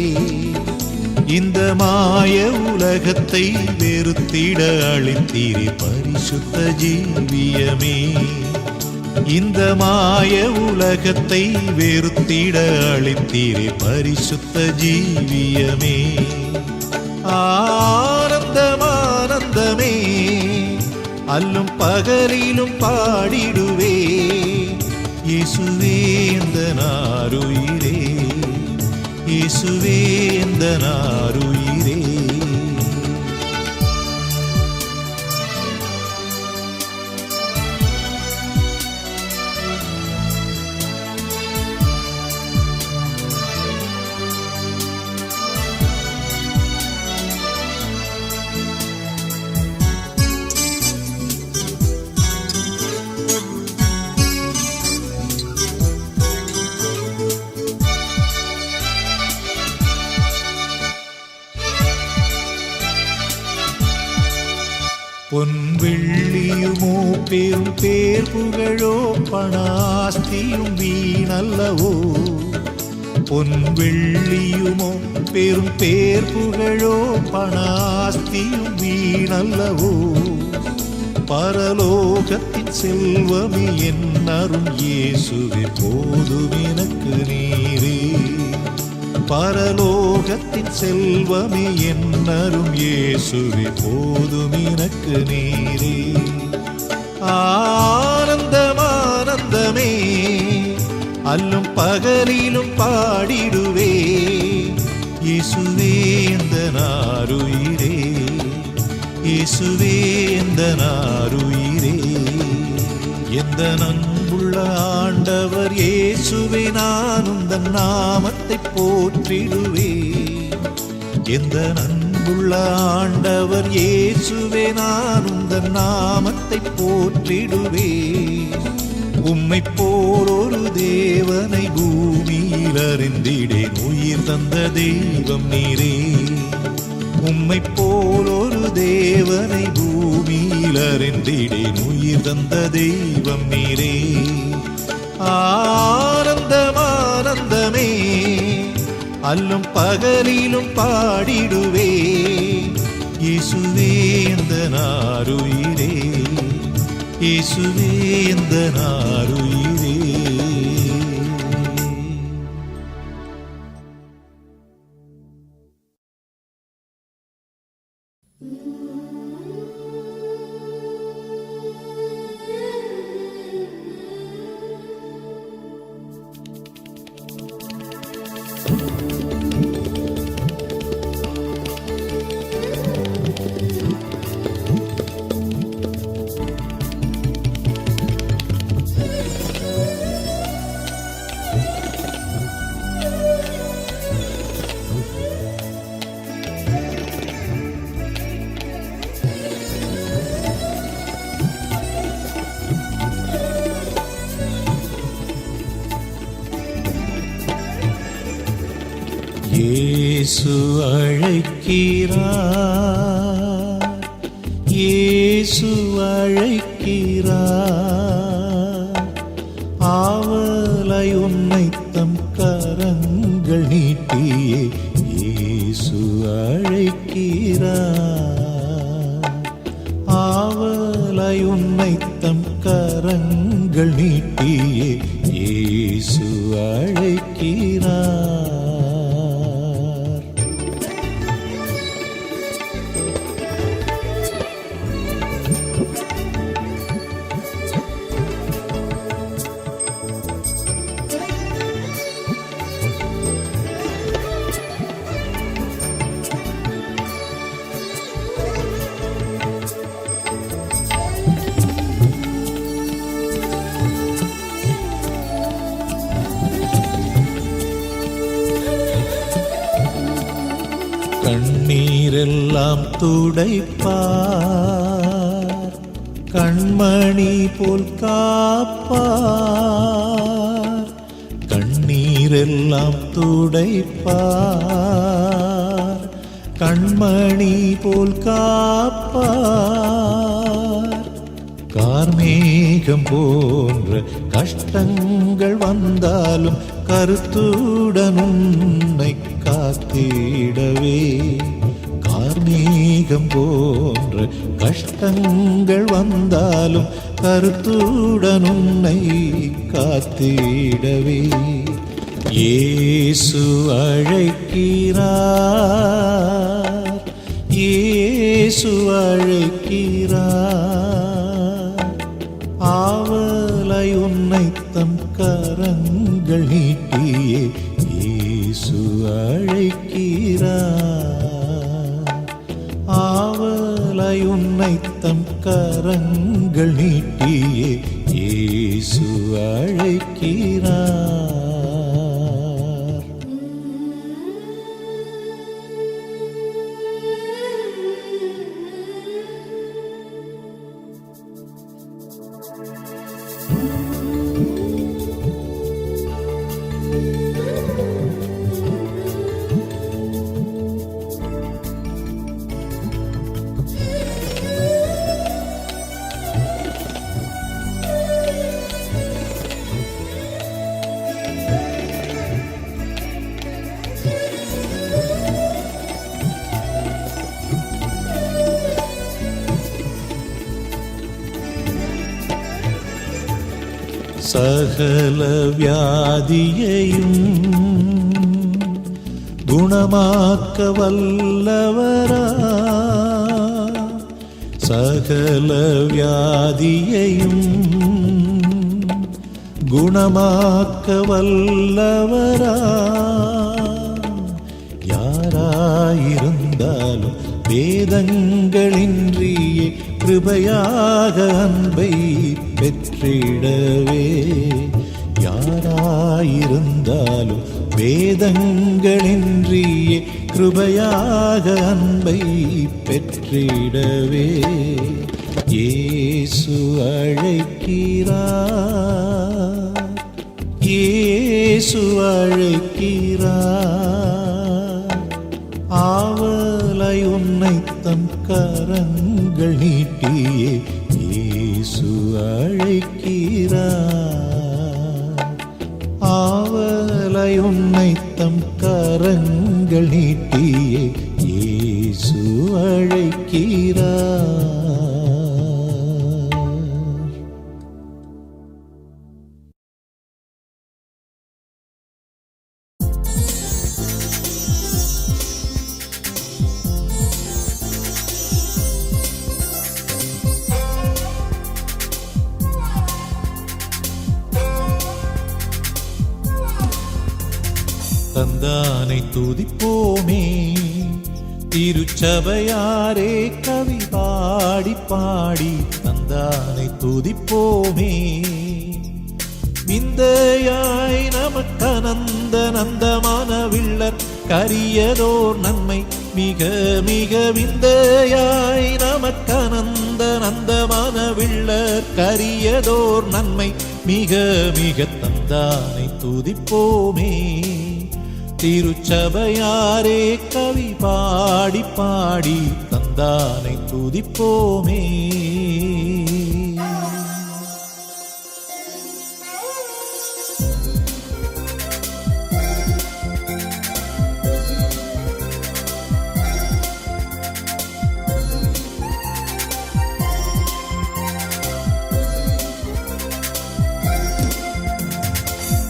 இந்த மாய உலகத்தை வெறுத்திட அளித்தீரே பரிசுத்த ஜீவியமே. இந்த மாய உலகத்தை வெறுத்திட அளித்தீரே பரிசுத்த ஜீவியமே. ஆனந்தம் ஆனந்தமே, அல்லும் பகலிலும் பாடிடுவே. இயேசுவே இந்த நாருயிரே, இயேசுவே இந்த நாருயிரே. பொன் வெள்ளியுமோ பெரும் பேர் புகழோ பணாஸ்தியும் வீணல்லவோ. பொன் வெள்ளியுமோ பெரும் பேர் புகழோ பணாஸ்தியும் வீணல்லவோ. பரலோகத்தின் செல்வமே என் அருள் இயேசுவே, போதும் எனக்கு நீரே. பரலோகத்தின் செல்வமே என்னரும் இயேசுவே போதும் எனக்கு நீரே. ஆனந்தம் ஆனந்தமே அல்லும் பகலிலும் பாடிடுவே இயேசுவே எந்த நாருயிரே, இயேசுவே எந்த நாருயிரே. எந்த அன்புள்ள ஆண்டவர் இயேசுவே நான் உந்தன் நாமத்தை போற்றிடுவே. எந்த அன்புள்ள ஆண்டவர் இயேசுவே நான் உந்தன் நாமத்தை போற்றிடுவே. உம்மை போல் ஒரு தேவனை பூமியில் அறிந்திடேன், உயிர் தந்த தெய்வம் நீரே. உம்மை போல் ஒரு தேவனை பூமியில் அறிந்திடேன், உயிர் தந்த தெய்வம் நீரே. ஆனந்தம் ஆனந்தமே அல்லும் பகலிலும் பாடிடுவே இயேசுவே எந்த நாருயிரே, இயேசுவே எந்த நாருயிரே. இயேசு அழைக்கிறார், இயேசு அழைக்கிறார். ஆவலை உன்னை தம் கரங்கள் நீட்டியே இயேசு அழைக்கிறார். ஆவலை உன்னை தம் கரங்கள் நீட்டியே இயேசு அழைக்கிறார். கண்ணீரெல்லாம் துடைப்பார், கண்மணி போல் காப்பார். கண்ணீரெல்லாம் துடைப்பார், கண்மணி போல் காப்பார். கார்மேகம் போன்ற கஷ்டங்கள் வந்தாலும் கருத்துடன் உன்னை காத்திடவே. கார்மேகம் போன்ற கஷ்டங்கள் வந்தாலும் கருத்துடன் உன்னை காத்திடவே. இயேசு அழைக்கிறார், இயேசு அழைக்கிறார். ஆவலை உன்னை தம் கரங்கள் நீட்டியே இயேசு அழைக்கிறார். ஆவலை உன்னை தம் கரங்கள் நீட்டியே இயேசு அழைக்கிறார். சகல வியாதியையும் குணமாக்க வல்லவரா சகல வியாதியையும் குணமாக்க வல்லவரா யாராயிருந்தாலும் வேதங்களின்றியே கிருபையாக அன்பை பெற்றிடவே யாராயிருந்தாலும் வேதங்களின்றியே கிருபையாக அன்பை பெற்றிடவே இயேசு அழைக்கிறார் இயேசு அழைக்கிறார் ஆவலை உன்னை தம் கரங்கள் நீட்டியே இயேசு அழைக்கிறார் ஆவலை உன்னை தம் கரங்கள் நீட்டியே இயேசு அழைக்கிறார். தந்தானை துதிப்போமே திருச்சபையாரே கவி பாடி பாடி தந்தானை துதிப்போமே விந்தையாய் நமக்கனந்த நந்தமான வில்லர் கரியதோர் நன்மை மிக மிக விந்தையாய் நமக்கனந்த நந்தமான வில்லர் கரியதோர் நன்மை மிக மிக தந்தானை துதிப்போமே திருச்சபையாரே கவி பாடி பாடி தந்தானை துதிப்போமே.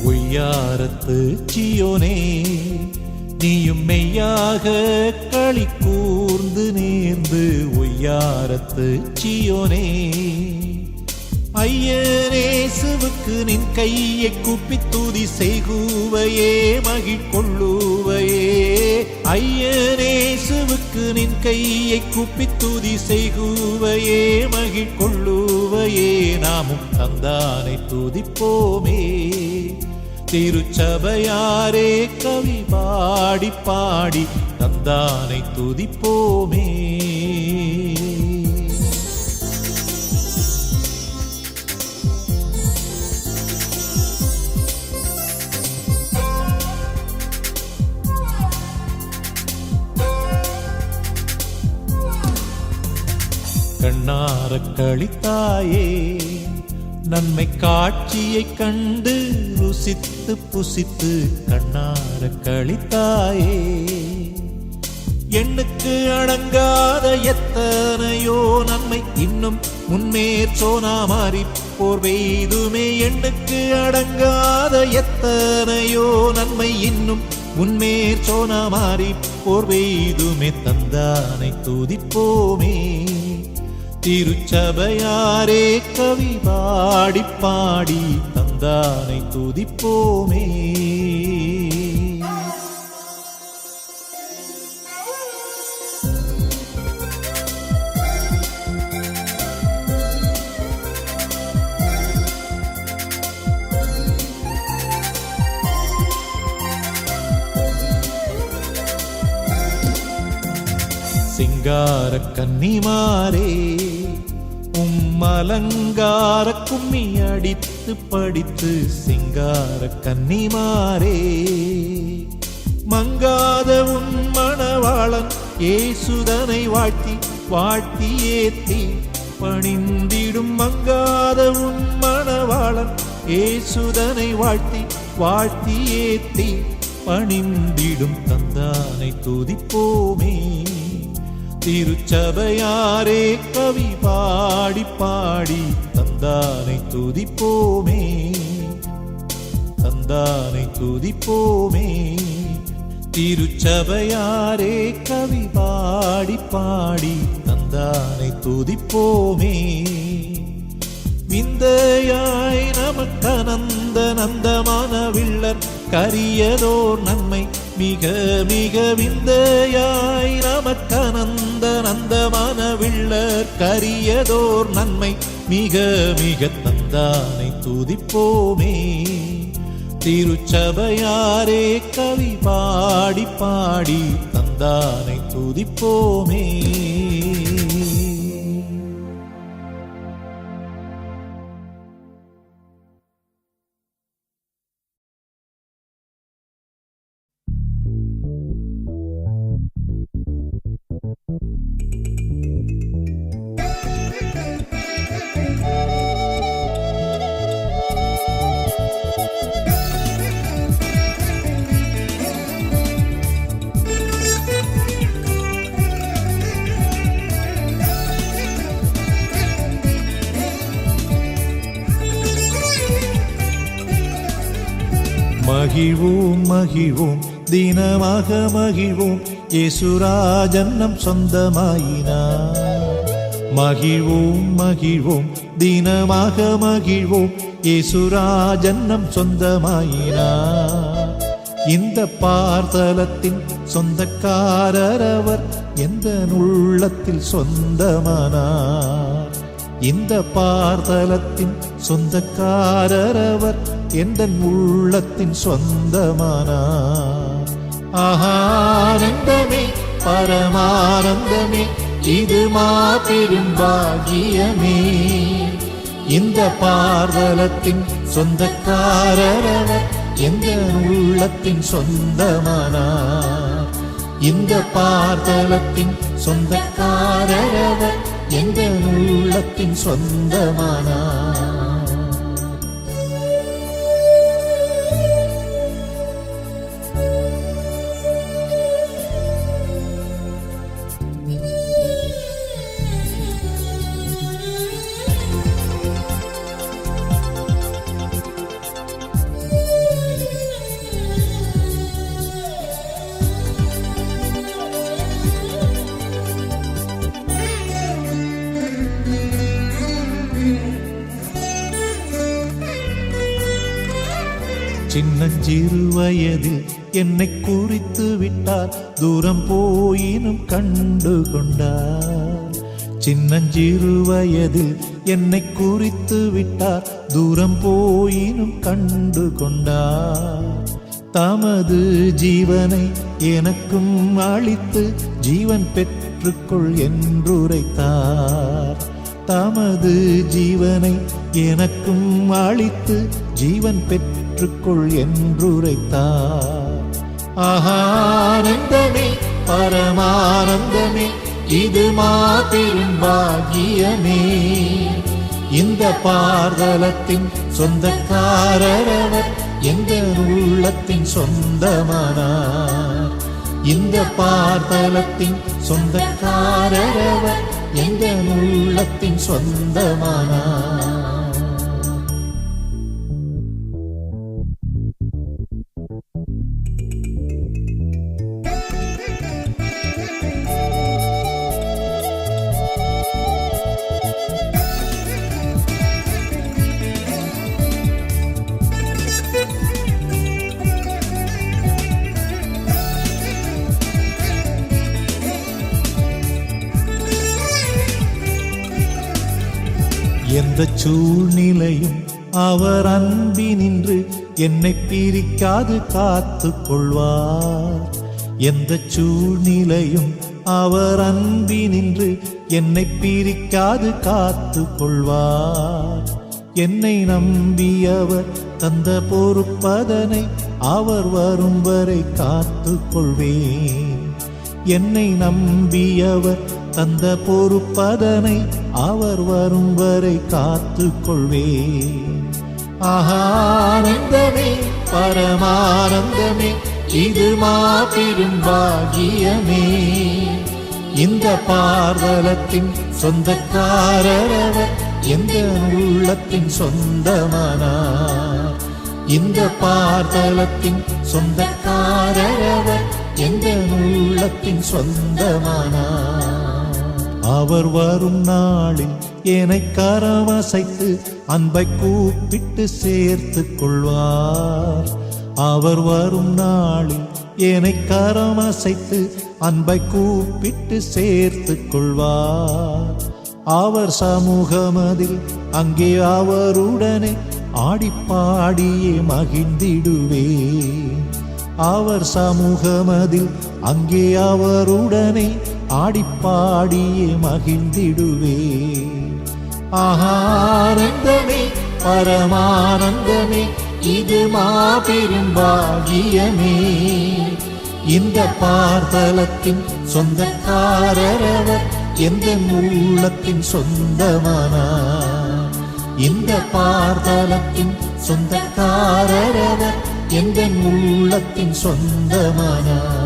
ஒய்யாரத்து சியோனே நீயும் மெய்யாக களி கூர்ந்து நேர்ந்து ஒய்யாரத்து சியோனே ஐயனேசுவுக்கு நின் கையை கூப்பி துதி செய்குவையே மகிழ்கொள்ளுவையே ஐயனேசுவுக்கு நின் கையை கூப்பி துதி செய்குவையே மகிழ்கொள்ளுவையே நாமும் தந்தானை துதிப்போமே திருச்சபையாரே கவி பாடி பாடி தந்தானை துதிப்போமே. கண்ணார களித்தாயே நன்மை காட்சியை கண்டு ருசித்து புசித்து கண்ணார களித்தாயே எண்ணுக்கு அடங்காத எத்தனையோ நன்மை இன்னும் முன்னேற் சோனா மாறி போர் பெய்துமே எண்ணுக்கு அடங்காத எத்தனையோ நன்மை இன்னும் முன்னேற் சோனா மாறி போர் பெய்துமே தந்தானை துதிப்போமே திருச்சபையாரே கவி பாடி பாடி தந்தானை துதிப்போமே. சிங்கார கன்னிமாரே அலங்கார கும்மி அடித்து படித்து சிங்கார கன்னிமாரே மங்காத உன் மணவாளன் ஏசுதனை வாழ்த்தி வாழ்த்தி ஏத்தி பணிந்திடும் மங்காத உன் மணவாளன் ஏசுதனை வாழ்த்தி வாழ்த்தி ஏத்தி பணிந்திடும் தந்தானை துதிப்போமே திருச்சபையாரே கவி பாடி பாடி தந்தானை துதிப்போமே தந்தானை துதிப்போமே திருச்சபையாரே கவி பாடி பாடி தந்தானை துதிப்போமே. விந்தையாய் நமக்கனந்த நந்தமான வில்லர் கரியதோர் நன்மை மிக மிக விந்தையாய் நமக்கனந்த நந்தமான வில்லர் கரியதோர் நன்மை மிக மிக தந்தானை துதிப்போமே. திருச்சபையாரே கவி பாடி பாடி தந்தானை துதிப்போமே. மகிழ்வோம் மகிழ்வோம் தினமாக மகிழ்வோம் இயேசுராஜன் நம் சொந்தமாயினார். மகிழ்வோம் மகிழ்வோம் தினமாக மகிழ்வோம் இயேசுராஜன் நம் சொந்தமாயினார். இந்த பார்த்தலத்தின் சொந்தக்காரர் அவர் எந்த உள்ளத்தில் சொந்தமானார். இந்த பார்த்தலத்தின் சொந்தக்காரர் அவர் எந்த உள்ளத்தின் சொந்தமானார். ஆனந்தமே பரமானந்தமே இது மாபெரும் பாக்கியமே. இந்த பார்த்தலத்தின் சொந்தக்காரர் அவர் எந்த உள்ளத்தின் சொந்தமானார். இந்த பார்த்தலத்தின் சொந்தக்காரர் அவர் எந்த உள்ளத்தின் சொந்தமானார். சின்னஞ்சிறு வயதில் என்னை குறித்து விட்டார், தூரம் போயினும் கண்டு கொண்டார். சின்னஞ்சிறு வயதில் என்னை குறித்து விட்டார், தூரம் போயினும் கண்டு கொண்டார். தமது ஜீவனை எனக்கும் அளித்து ஜீவன் பெற்றுக்கொள் என்றுரைத்தார். தமது ஜீவனை எனக்கும் அளித்து ஜீவன் பெற்றுக்கொள் என்றுரைத்தார். ஆனந்தமே பரமானந்தமே இது மாபெரும் பாக்கியமே. இந்த பார்த்தலத்தின் சொந்தக்காரர் அவர் எந்த உள்ளத்தின் சொந்தமானார். இந்த பார்த்தலத்தின் சொந்தக்காரர் அவர் எந்த உள்ளத்தின் சொந்தமானார். எந்த சூழ்நிலையும் அவர் அன்பினின்று என்னை பிரிக்காது காத்து கொள்வார். எந்த சூழ்நிலையும் அவர் அன்பினின்று என்னை பிரிக்காது காத்து கொள்வார். என்னை நம்பியவர் தந்த பொறுப்பதனை அவர் வரும் வரை காத்து கொள்வேன். என்னை நம்பியவர் தந்த பொறுப்பதனை அவர் வரும் வரை காத்து கொள்வேன். ஆனந்தமே பரமானந்தமே இது மாபெரும் பாக்கியமே. இந்த பார்த்தலத்தின் சொந்தக்காரர் அவர் எந்த உள்ளத்தின் சொந்தமானார். இந்த பார்த்தலத்தின் சொந்தக்காரர் அவர் எந்த உள்ளத்தின் சொந்தமானார். அவர் வரும் நாளில் என்னை கரவசைத்து அன்பை கூப்பிட்டு சேர்த்து கொள்வார். அவர் வரும் நாளில் என்னை கரவசைத்து அன்பை கூப்பிட்டு சேர்த்து கொள்வார். அவர் சமூகமதில் அங்கே அவருடனே ஆடிப்பாடியே மகிழ்ந்திடுவேன். அவர் சமூகமதில் அங்கே அவருடனே ஆடிப்பாடியே மகிழ்ந்திடுவேன். ஆனந்தமே பரமானந்தமே இது மாபெரும் பாக்கியமே. இந்த பார்த்தலத்தின் சொந்தக்காரரவர் எந்த உள்ளத்தின் சொந்தமானார். இந்த பார்த்தலத்தின் சொந்தக்காரரவர் எந்த உள்ளத்தின் சொந்தமானார்.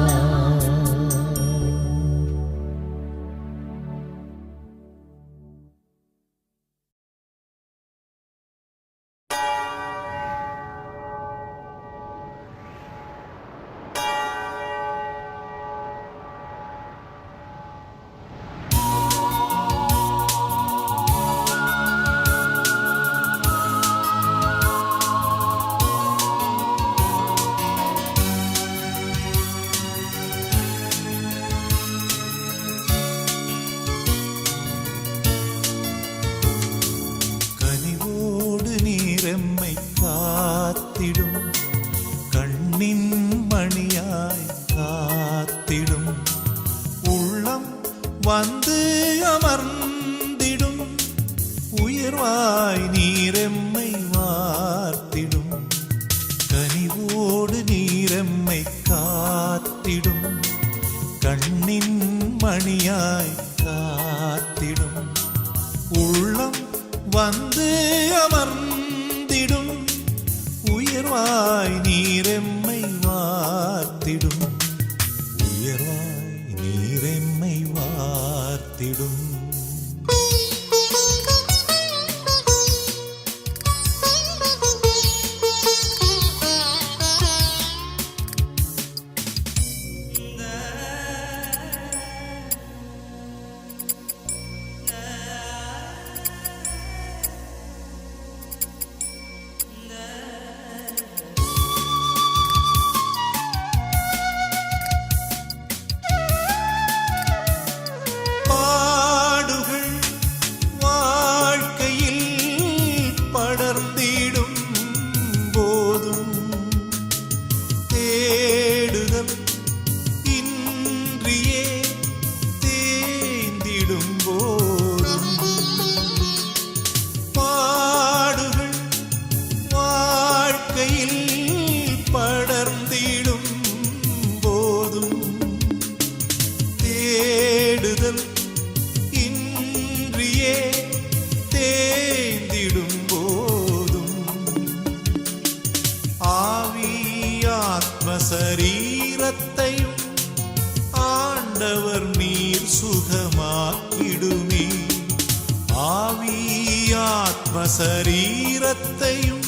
எம்மை காத்திடும் கண்ணின் மணியாய் காத்திடும் உள்ளம் வந்து அமர்ந்திடும் உயர்வாய் நீரெம்மை வார்த்திடும் கனிவோடு நீரெம்மை காத்திடும் கண்ணின் மணியாய் காத்திடும் உள்ளம் வந்து அமர்ந்திடும் உயர்வாய் நீரெம்மை வார்த்திடும் உயர்வாய் நீரெம்மை வார்த்திடும். படர்ந்திடும் போதும் தேடுதல் இன்றியே தேய்ந்திடும் போதும் ஆவியாத்ம சரீரத்தையும் ஆண்டவர் நீர் சுகமாக்கிடுமே. ஆவியாத்ம சரீரத்தையும்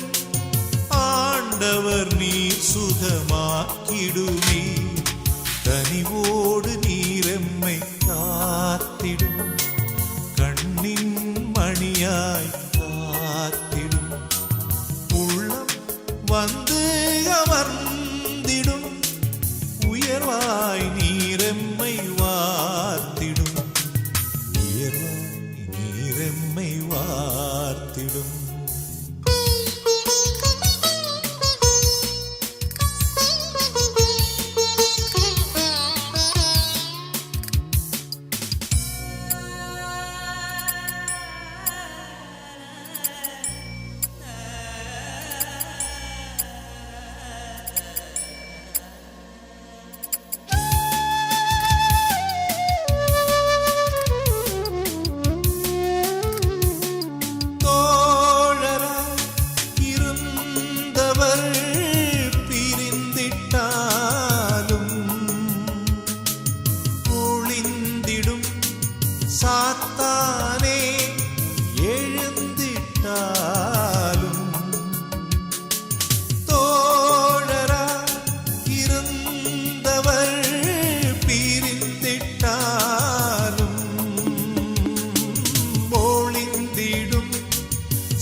ஆண்டவர் நீர் சுகமாக்கிடுமே. கனிவோடு நீரெம்மை காத்திடும் கண்ணின் மணியாய் காத்திடும் உள்ளம் வந்து அமர்ந்திடும் உயர்வாய் நீரெம்மை வார்த்திடும் உயர்வாய் நீரெம்மை வார்த்திடும்.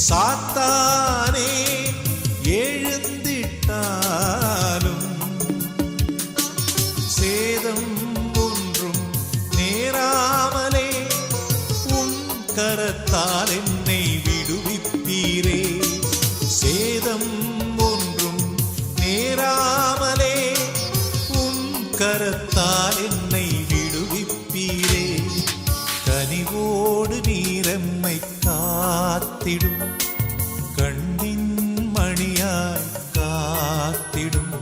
சாத்தானே எழுந்திட்டாலும் சேதம் ஒன்றும் நேராமலே உம் கரத்தால் என்னை விடுவிப்பீரே. சேதம் ஒன்றும் நேராமலே உம் கரத்தால் என்னை விடுவிப்பீரே. கனிவோடு நீரெம்மை காத்திடும், கண்ணின் மணியாய் காத்திடும்.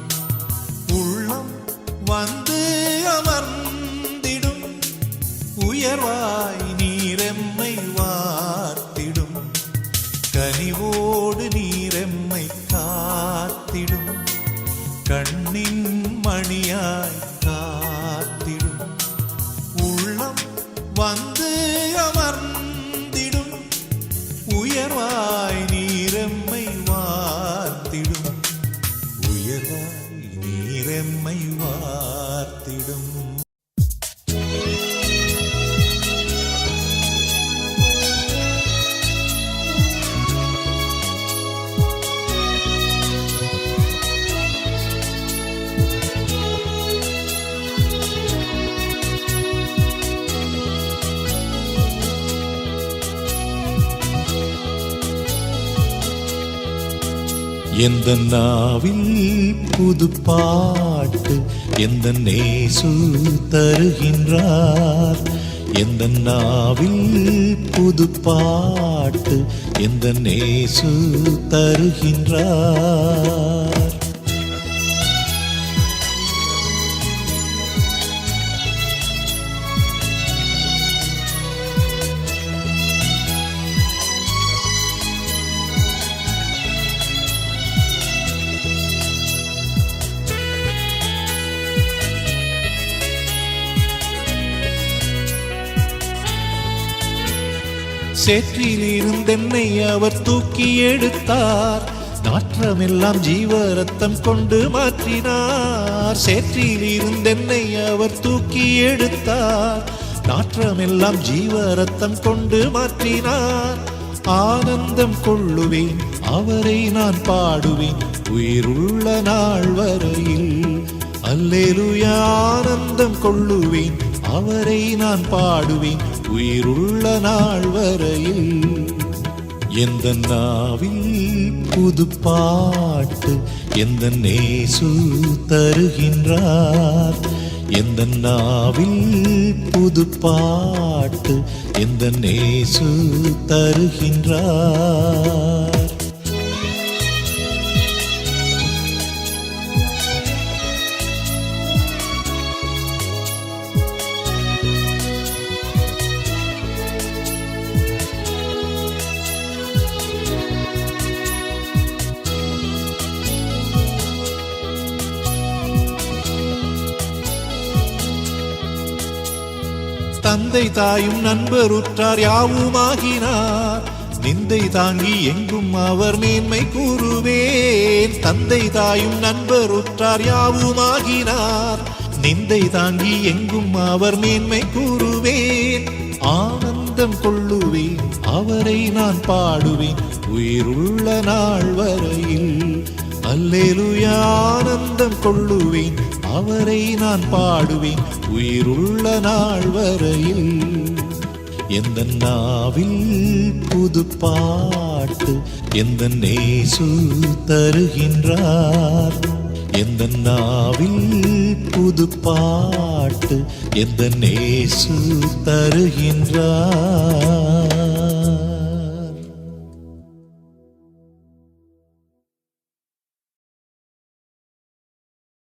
உள்ளம் வந்து அமர்ந்திடும், உயர்வாய் நீரெம்மை வார்த்திடும். கனிவோடு நீரெம்மை காத்திடும், கண்ணின் மணியாய் காத்திடும். உள்ளம் வந்து அமர்ந்திடும், உயர்வாய் நீரெம்மை வார்த்திடும். உயர்வாய் நீரெம்மை வார்த்திடும். எந்த நாவில் புது பாட்டு எந்த நேசு தருகின்றார். எந்த நாவில் புது பாட்டு எந்த நேசு தருகின்றார். சேற்றிலிருந்தென்னை அவர் தூக்கி எடுத்தார், நாற்றமெல்லாம் ஜீவ ரத்தம் கொண்டு மாற்றினார். சேற்றிலிருந்தென்னை அவர் தூக்கி எடுத்தார், நாற்றமெல்லாம் ஜீவ ரத்தம் கொண்டு மாற்றினார். ஆனந்தம் கொள்ளுவேன், அவரை நான் பாடுவேன் உயிருள்ள நாள் வரையில். அல்லேலூயா, ஆனந்தம் கொள்ளுவேன், அவரை நான் பாடுவேன் உயிருள்ள நாள் வரையில். எந்த நாவில் புது பாட்டு எந்த நேசு தருகின்றார். எந்த நாவில் புது பாட்டு எந்த நேசு தருகின்றார். தந்தை தாயும் நண்பர் உற்றார் யாவுமாகினார், நிந்தை தாங்கி எங்கும் அவர் மேன்மை கூறுவேன். தந்தை தாயும் நண்பர் உற்றார் யாவுமாகினார், நிந்தை தாங்கி எங்கும் அவர் மேன்மை கூறுவேன். ஆனந்தம் கொள்ளுவேன், அவரை நான் பாடுவேன் உயிருள்ள நாள் வரையில். அல்லேலூயா, ஆனந்தம் கொள்ளுவேன், அவரை நான் பாடுவேன் உயிருள்ள நாள் வரையில். எந்த நாவில் புது பாட்டு எந்த நேசு தருகின்றார். எந்த நாவில் புது பாட்டு எந்த நேசு தருகின்றார்.